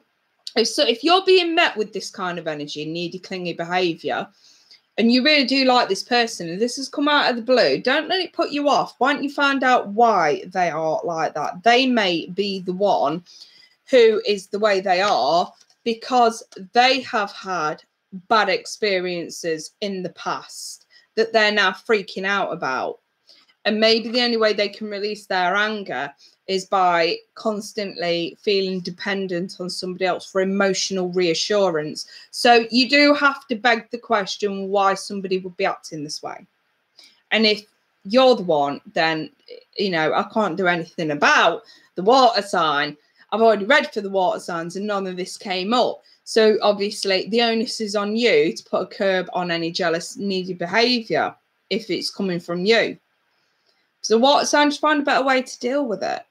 if you're being met with this kind of energy, needy, clingy behavior, and you really do like this person, and this has come out of the blue, don't let it put you off. Why don't you find out why they are like that? They may be the one who is the way they are because they have had bad experiences in the past that they're now freaking out about. And maybe the only way they can release their anger is by constantly feeling dependent on somebody else for emotional reassurance. So you do have to beg the question why somebody would be acting this way. And if you're the one, then, you know, I can't do anything about the water sign. I've already read for the water signs and none of this came up. So obviously the onus is on you to put a curb on any jealous, needy behavior if it's coming from you. So water sign, just find a better way to deal with it.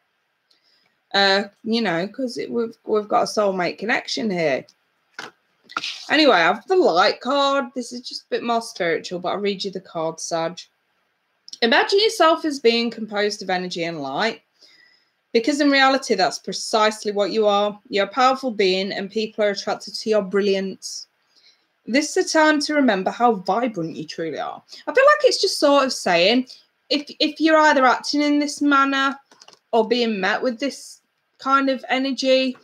You know, because we've got a soulmate connection here. Anyway, I have the light card. This is just a bit more spiritual, but I'll read you the card, Sag. Imagine yourself as being composed of energy and light, because in reality, that's precisely what you are. You're a powerful being and people are attracted to your brilliance. This is a time to remember how vibrant you truly are. I feel like it's just sort of saying, if you're either acting in this manner or being met with this kind of energy,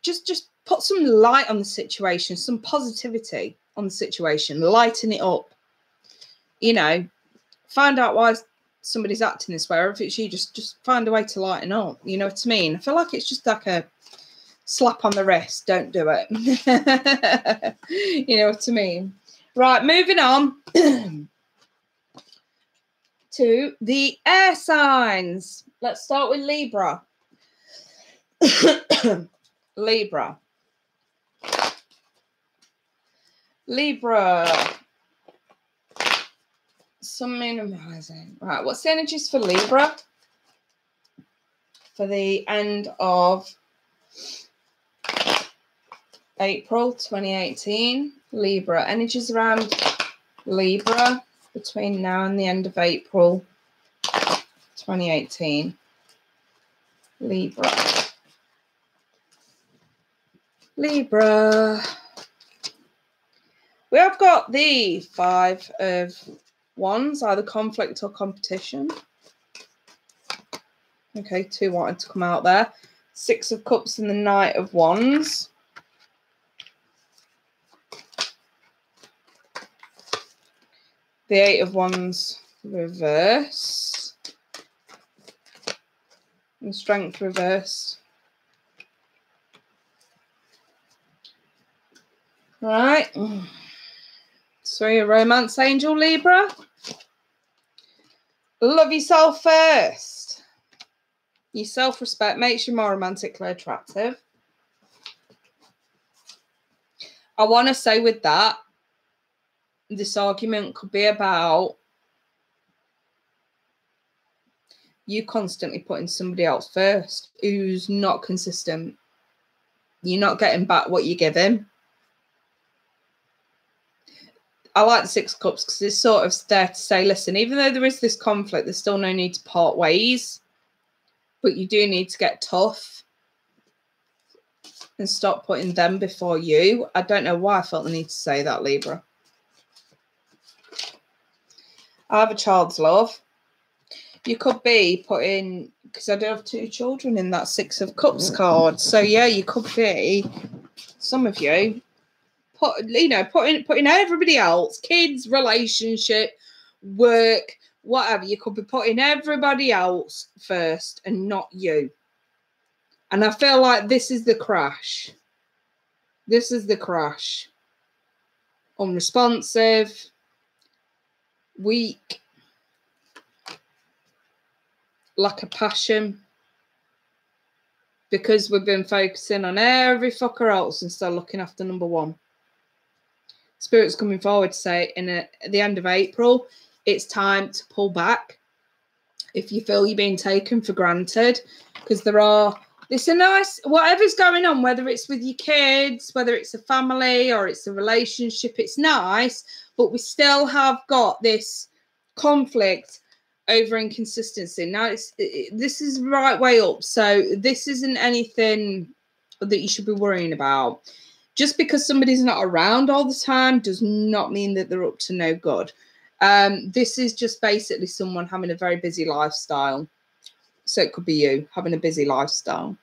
just put some light on the situation, some positivity on the situation, lighten it up. You know, find out why somebody's acting this way, or if it's you, just find a way to lighten up. You know what I mean? I feel like it's just like slap on the wrist. Don't do it. You know what I mean? Right, moving on to the air signs. Let's start with Libra. Libra. Sun, moon, and rising. Right, what's the energies for Libra for the end of April 2018? Libra. Energies around Libra between now and the end of April 2018. Libra. We have got the 5 of Wands, either conflict or competition. Okay, 2 wanted to come out there. 6 of Cups and the Knight of Wands. The 8 of Wands reverse. And Strength reverse. Right. So your romance angel, Libra. Love yourself first. Your self-respect makes you more romantically attractive. I want to say with that, this argument could be about you constantly putting somebody else first who's not consistent. You're not getting back what you give him. I like the 6 of Cups because it's sort of there to say, listen, even though there is this conflict, there's still no need to part ways. But you do need to get tough and stop putting them before you. I don't know why I felt the need to say that, Libra. I have a child's love. You could be putting, because I do have 2 children in that 6 of Cups card. So, yeah, you could be, some of you, putting everybody else, kids, relationship, work, whatever. You could be putting everybody else first and not you. And I feel like this is the crash. This is the crash. Unresponsive, weak, lack of passion. Because we've been focusing on every fucker else instead of looking after number one. Spirit's coming forward to say at the end of April, it's time to pull back if you feel you're being taken for granted. Because it's a nice, whatever's going on, whether it's with your kids, whether it's a family or it's a relationship, it's nice, but we still have got this conflict over inconsistency. Now, this is right way up. So this isn't anything that you should be worrying about. Just because somebody's not around all the time does not mean that they're up to no good. This is just basically someone having a very busy lifestyle. So it could be you having a busy lifestyle,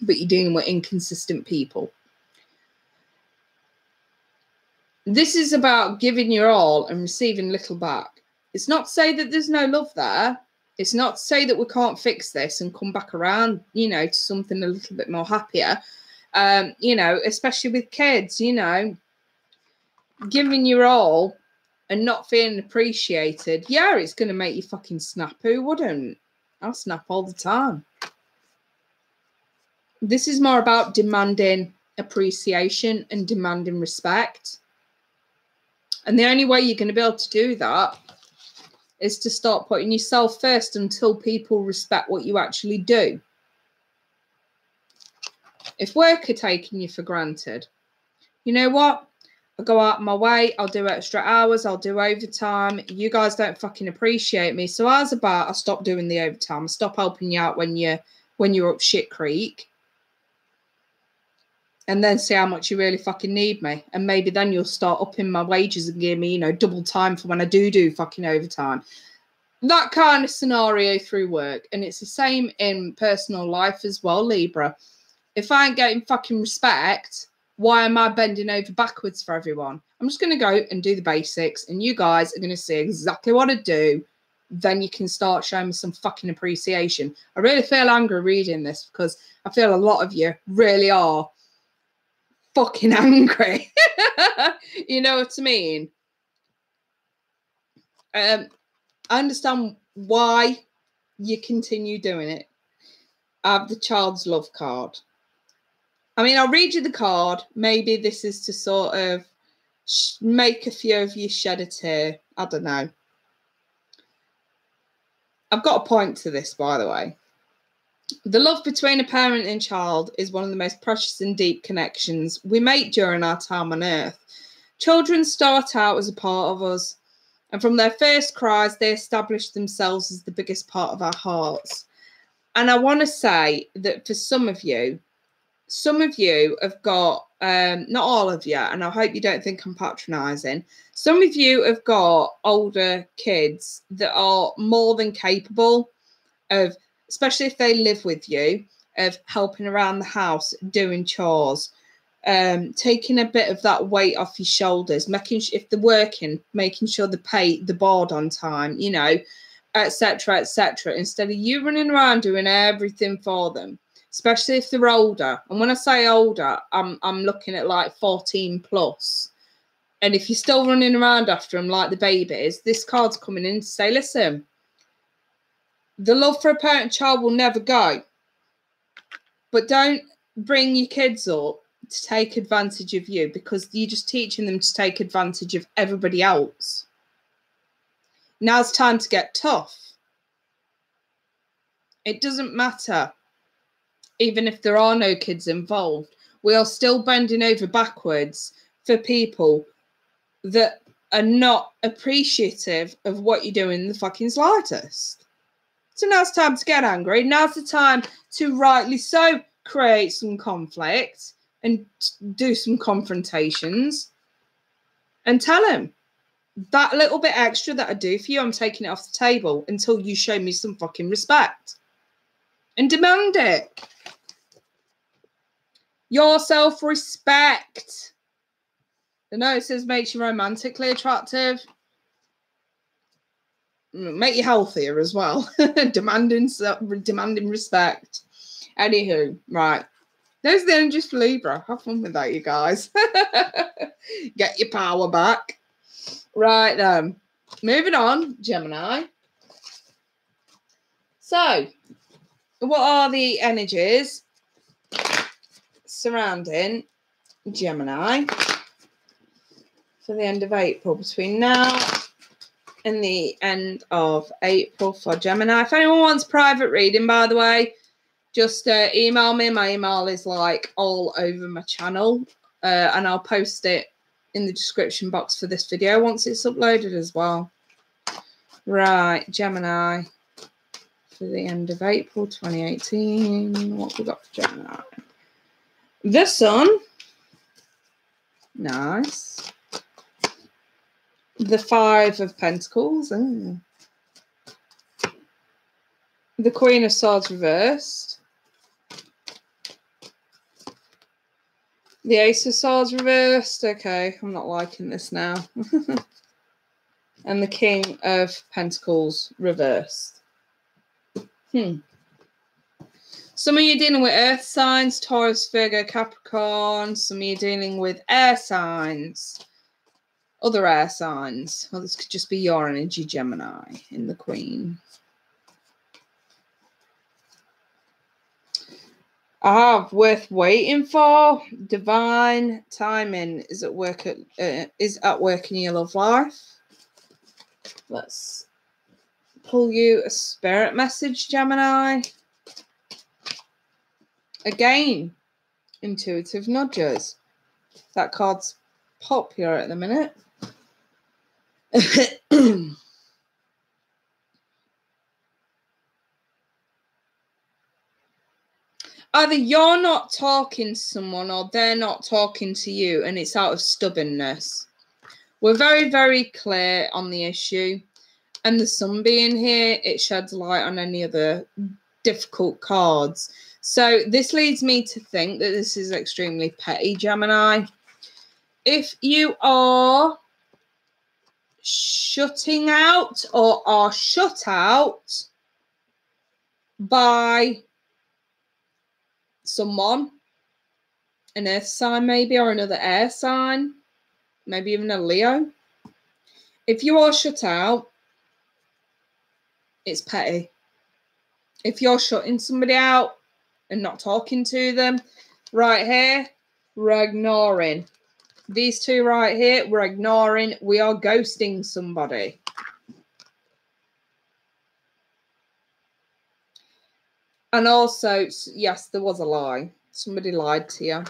but you're dealing with inconsistent people. This is about giving your all and receiving little back. It's not to say that there's no love there. It's not to say that we can't fix this and come back around, to something a little bit more happier. Especially with kids, giving your all and not feeling appreciated. Yeah, it's going to make you fucking snap. Who wouldn't? I'll snap all the time. This is more about demanding appreciation and demanding respect. And the only way you're going to be able to do that is to start putting yourself first until people respect what you actually do. If work are taking you for granted, you know what? I'll go out of my way. I'll do extra hours. I'll do overtime. You guys don't fucking appreciate me. So how's about I stop doing the overtime? I stop helping you out when you're up shit creek. And then see how much you really fucking need me. And maybe then you'll start upping my wages and give me, double time for when I do fucking overtime. That kind of scenario through work. And it's the same in personal life as well, Libra. If I ain't getting fucking respect, why am I bending over backwards for everyone? I'm just going to go and do the basics. And you guys are going to see exactly what I do then you can start showing me some fucking appreciation. I really feel angry reading this because I feel a lot of you really are fucking angry. You know what I mean? I understand why you continue doing it. I have the child's love card. I mean, I'll read you the card. Maybe this is to sort of make a few of you shed a tear. I don't know. I've got a point to this, by the way. The love between a parent and child is one of the most precious and deep connections we make during our time on earth. Children start out as a part of us, and from their first cries, they establish themselves as the biggest part of our hearts. And I want to say that for some of you have got, not all of you, and I hope you don't think I'm patronising, some of you have got older kids that are more than capable of, especially if they live with you, of helping around the house, doing chores, taking a bit of that weight off your shoulders, making if they're working, making sure they pay the board on time, you know, etc., etc., instead of you running around doing everything for them, especially if they're older. And when I say older, I'm looking at like 14 plus. And if you're still running around after them like the babies, this card's coming in to say, listen, the love for a parent child will never go. But don't bring your kids up to take advantage of you, because you're just teaching them to take advantage of everybody else. Now it's time to get tough. It doesn't matter. Even if there are no kids involved, we are still bending over backwards for people that are not appreciative of what you're doing in the fucking slightest. So now it's time to get angry. Now's the time to rightly so create some conflict and do some confrontations and tell him that little bit extra that I do for you, I'm taking it off the table until you show me some fucking respect and demand it. Your self-respect. The note says makes you romantically attractive. Make you healthier as well. demanding respect. Anywho, right. There's the energies for Libra. Have fun with that, you guys. Get your power back. Right then. Moving on, Gemini. So, what are the energies surrounding Gemini for the end of April, between now and the end of April for Gemini? If anyone wants private reading, by the way, just email me. My email is like all over my channel, and I'll post it in the description box for this video once it's uploaded as well. Right, Gemini for the end of April 2018. What have we got for Gemini? The Sun. Nice. The Five of Pentacles. Ooh. The Queen of Swords reversed. The Ace of Swords reversed. Okay, I'm not liking this now. And the King of Pentacles reversed. Some of you dealing with earth signs, Taurus, Virgo, Capricorn. Some of you dealing with air signs, other air signs. Well, this could just be your energy, Gemini, in the Queen. Worth waiting for. Divine timing is at work in your love life. Let's pull you a spirit message, Gemini. Again, intuitive nudges. That card's popular at the minute. Either you're not talking to someone or they're not talking to you, and it's out of stubbornness. We're very, very clear on the issue. And the Sun being here, it sheds light on any other difficult cards. So this leads me to think that this is extremely petty, Gemini. If you are shutting out or are shut out by someone, an earth sign maybe, or another air sign, maybe even a Leo. If you are shut out, it's petty. If you're shutting somebody out and not talking to them, right here, we're ignoring. These two right here, we're ignoring. We are ghosting somebody. And also, yes, there was a lie. Somebody lied to you.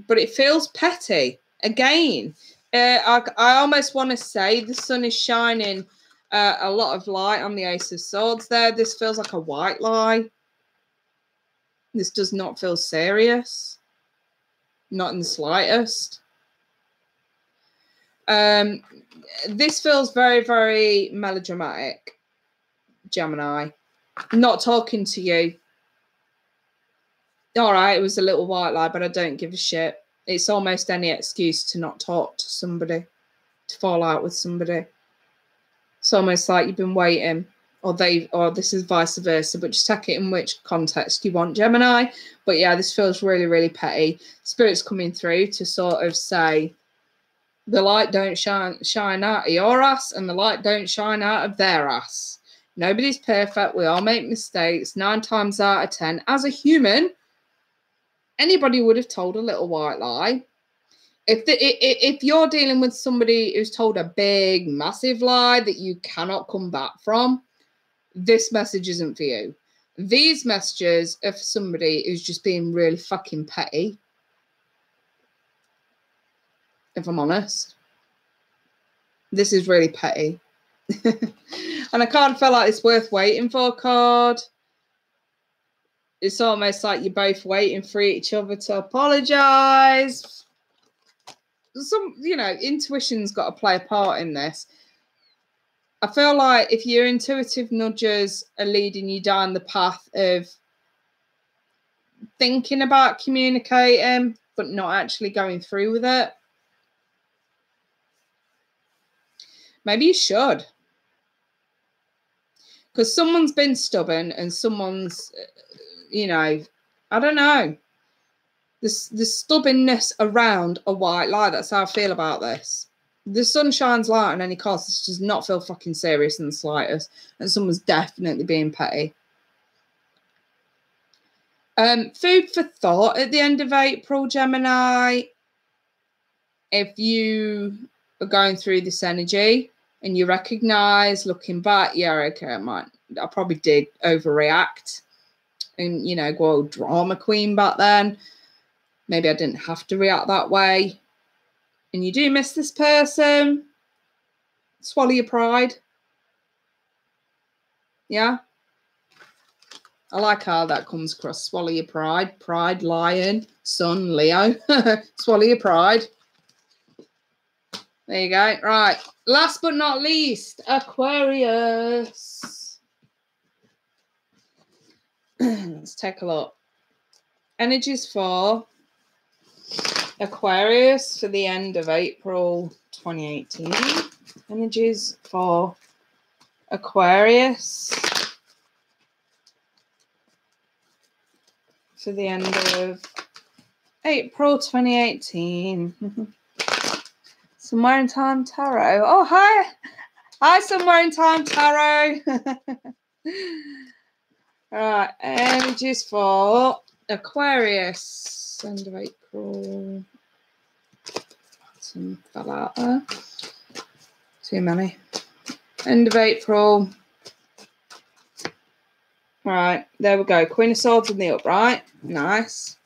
But it feels petty. Again, I almost want to say the sun is shining a lot of light on the Ace of Swords there. This feels like a white lie. This does not feel serious. Not in the slightest. This feels very, very melodramatic, Gemini. Not talking to you. All right, it was a little white lie, but I don't give a shit. It's almost any excuse to not talk to somebody, to fall out with somebody. It's almost like you've been waiting, or this is vice versa, but just take it in which context you want, Gemini. But yeah, this feels really, really petty. Spirit's coming through to sort of say, the light don't shine out of your ass, and the light don't shine out of their ass. Nobody's perfect. We all make mistakes. 9 times out of 10, as a human, anybody would have told a little white lie. If you're dealing with somebody who's told a big, massive lie that you cannot come back from, this message isn't for you. These messages are for somebody who's just being really fucking petty, if I'm honest. This is really petty. And I can't feel like it's worth waiting for, card. It's almost like you're both waiting for each other to apologise. Intuition's got to play a part in this. I feel like if your intuitive nudges are leading you down the path of thinking about communicating, but not actually going through with it, maybe you should. Because someone's been stubborn and someone's, I don't know. The stubbornness around a white lie. That's how I feel about this. The sun shines light on any cost. This does not feel fucking serious in the slightest. And someone's definitely being petty. Food for thought at the end of April, Gemini. If you are going through this energy and you recognise, looking back, yeah, okay, I probably did overreact and, go drama queen back then. Maybe I didn't have to react that way. And you do miss this person. Swallow your pride. Yeah. I like how that comes across. Swallow your pride. Pride, lion, sun, Leo. Swallow your pride. There you go. Right. Last but not least, Aquarius. Let's take a look. Energies for Aquarius for the end of April 2018. Energies for Aquarius for the end of April 2018. Somewhere in Time Tarot. Oh, hi. Hi, Somewhere in Time Tarot. All right. Energies for Aquarius. End of April. Some fell out there. Too many. End of April. Right, there we go. Queen of Swords in the upright. Nice.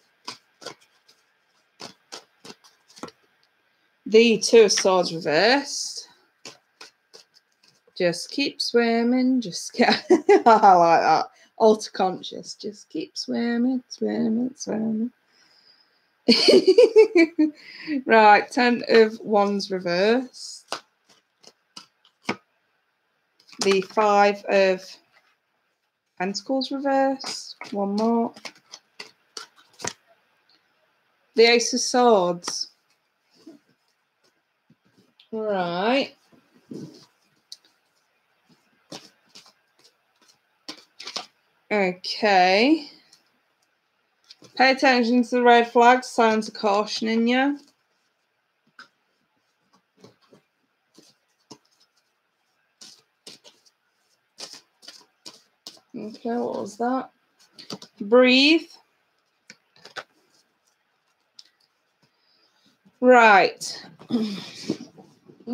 The Two of Swords reversed. Just keep swimming. Just get. I like that. Alter conscious. Just keep swimming, swimming, swimming. Right, 10 of Wands reversed. The 5 of Pentacles reversed. One more. The Ace of Swords. Right. Okay. Pay attention to the red flags, signs of caution in you. Okay, what was that? Breathe. Right.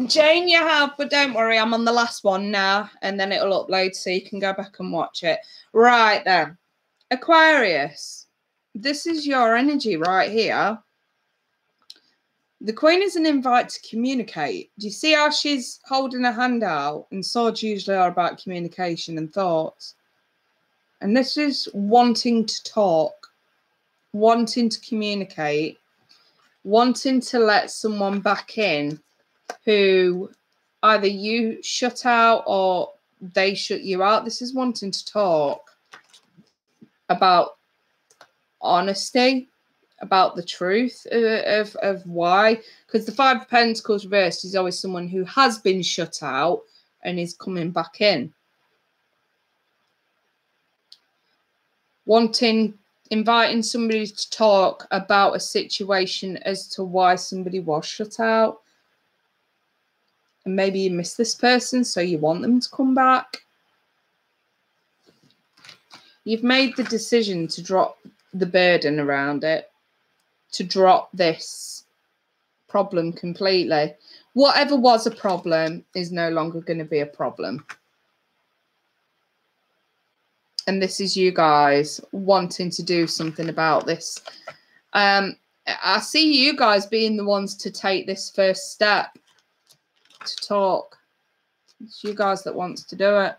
Jane, you have, but don't worry, I'm on the last one now, and then it'll upload so you can go back and watch it. Right then. Aquarius. This is your energy right here. The Queen is an invite to communicate. Do you see how she's holding her hand out? And swords usually are about communication and thoughts. And this is wanting to talk, wanting to communicate, wanting to let someone back in who either you shut out or they shut you out. This is wanting to talk about honesty, about the truth of why. Because the Five of Pentacles reversed is always someone who has been shut out and is coming back in. Inviting somebody to talk about a situation as to why somebody was shut out. And maybe you miss this person, so you want them to come back. You've made the decision to drop the burden around it, to drop this problem completely. Whatever was a problem is no longer going to be a problem. And this is you guys wanting to do something about this. I see you guys being the ones to take this first step to talk. It's you guys that wants to do it.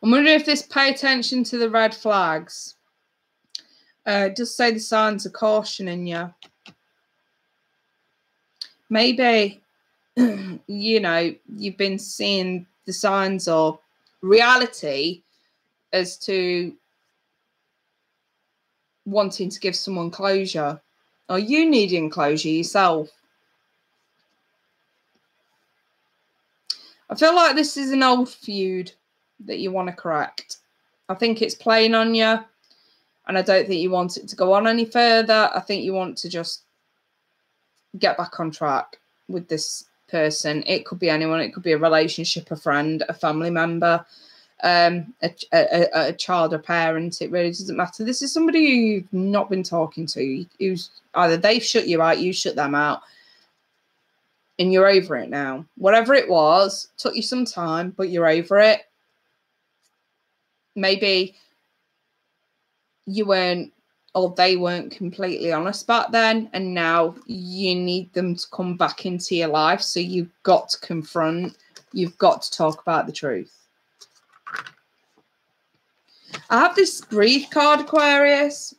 I'm wondering if this pay attention to the red flags. Just say the signs of caution in you. Maybe, you know, you've been seeing the signs of reality as to wanting to give someone closure. Or you needing closure yourself. I feel like this is an old feud that you want to correct. I think it's playing on you. And I don't think you want it to go on any further. I think you want to just get back on track with this person. It could be anyone. It could be a relationship, a friend, a family member, a child or parent. It really doesn't matter. This is somebody who you've not been talking to. Who's either they've shut you out, you shut them out. And you're over it now. Whatever it was, took you some time, but you're over it. Maybe you weren't, or they weren't completely honest back then, and now you need them to come back into your life. So you've got to confront, you've got to talk about the truth. I have this Breathe card, Aquarius.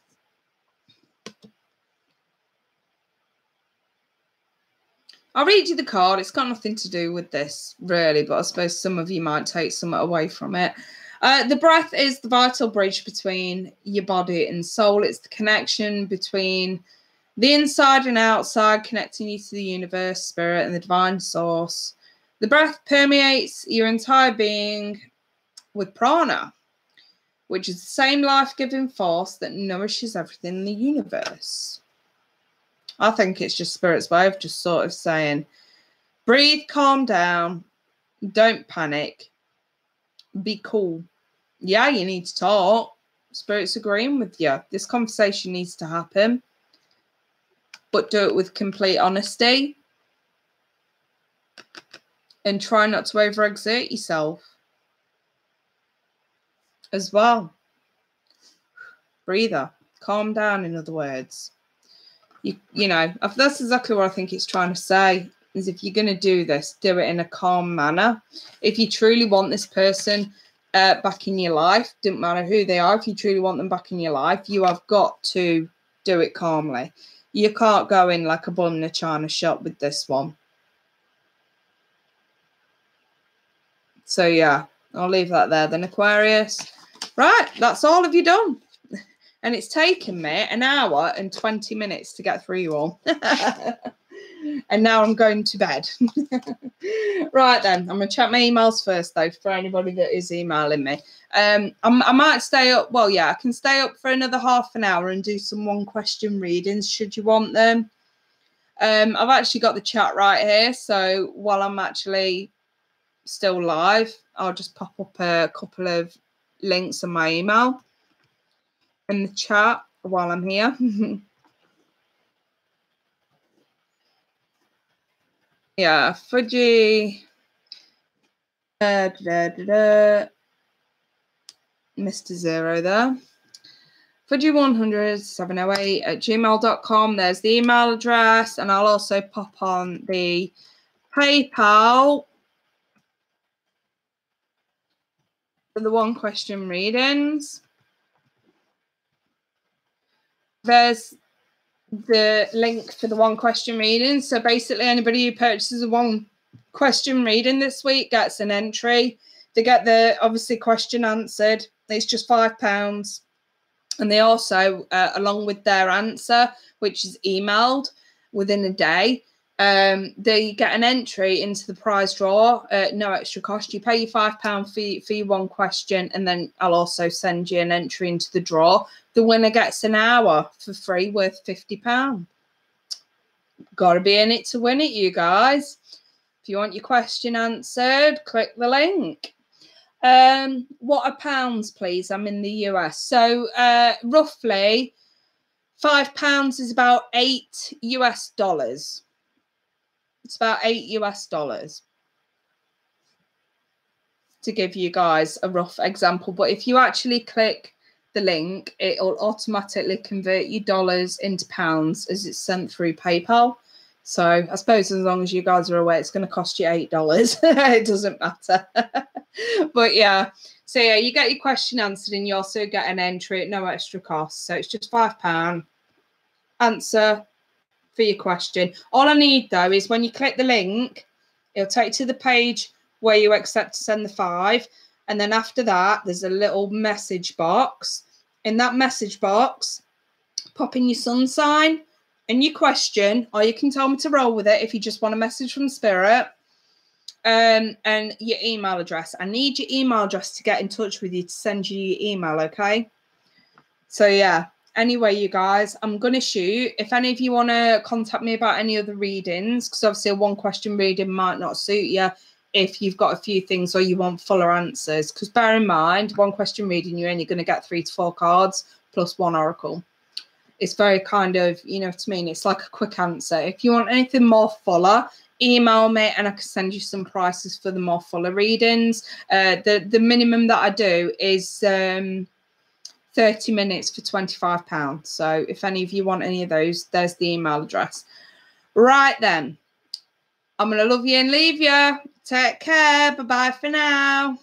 I'll read you the card. It's got nothing to do with this, really, but I suppose some of you might take something away from it. The breath is the vital bridge between your body and soul. It's the connection between the inside and outside, connecting you to the universe, spirit, and the divine source. The breath permeates your entire being with prana, which is the same life-giving force that nourishes everything in the universe. I think it's just Spirit's way of just sort of saying, breathe, calm down, don't panic, be cool. Yeah, you need to talk. Spirit's agreeing with you. This conversation needs to happen, but do it with complete honesty and try not to overexert yourself as well. Breather, calm down, in other words. You know, that's exactly what I think it's trying to say, is if you're going to do this, do it in a calm manner. If you truly want this person back in your life, didn't matter who they are, if you truly want them back in your life, you have got to do it calmly. You can't go in like a bull in a china shop with this one. So yeah, I'll leave that there then, Aquarius. Right, that's all of you done. And it's taken me an hour and 20 minutes to get through you all. And now I'm going to bed. Right then, I'm going to check my emails first, though, for anybody that is emailing me. I might stay up. Well, yeah, I can stay up for another half an hour and do some one-question readings, should you want them. I've actually got the chat right here. So while I'm actually still live, I'll just pop up a couple of links on my email in the chat while I'm here. Yeah, Fuji. Mr. Zero there. Fuji100-708@gmail.com. There's the email address, and I'll also pop on the PayPal for the one question readings. There's the link for the one question reading. So basically anybody who purchases a one question reading this week gets an entry. They get the obviously question answered. It's just £5. And they also, along with their answer, which is emailed within a day, they get an entry into the prize draw at no extra cost. You pay your £5 for your one question, and then I'll also send you an entry into the draw. The winner gets an hour for free worth £50. Got to be in it to win it, you guys. If you want your question answered, click the link. What are pounds, please? I'm in the US. So roughly £5 is about $8 US. It's about $8 US, to give you guys a rough example. But if you actually click the link, it'll automatically convert your dollars into pounds as it's sent through PayPal. So I suppose as long as you guys are aware, it's going to cost you $8. It doesn't matter. But yeah, so yeah, you get your question answered and you also get an entry at no extra cost. So it's just £5 answer for your question. All I need though is when you click the link, it'll take you to the page where you accept to send the £5. And then after that, there's a little message box. In that message box, pop in your sun sign and your question, or you can tell me to roll with it if you just want a message from Spirit, and your email address. I need your email address to get in touch with you to send you your email, okay? So yeah, anyway, you guys, I'm going to shoot. If any of you want to contact me about any other readings, because obviously a one question reading might not suit you if you've got a few things or you want fuller answers, because bear in mind, one question reading, you're only going to get 3 to 4 cards plus one oracle. It's very kind of, you know what I mean? It's like a quick answer. If you want anything more fuller, email me and I can send you some prices for the more fuller readings. The minimum that I do is 30 minutes for £25. So if any of you want any of those, there's the email address. Right then, I'm going to love you and leave you. Take care. Bye-bye for now.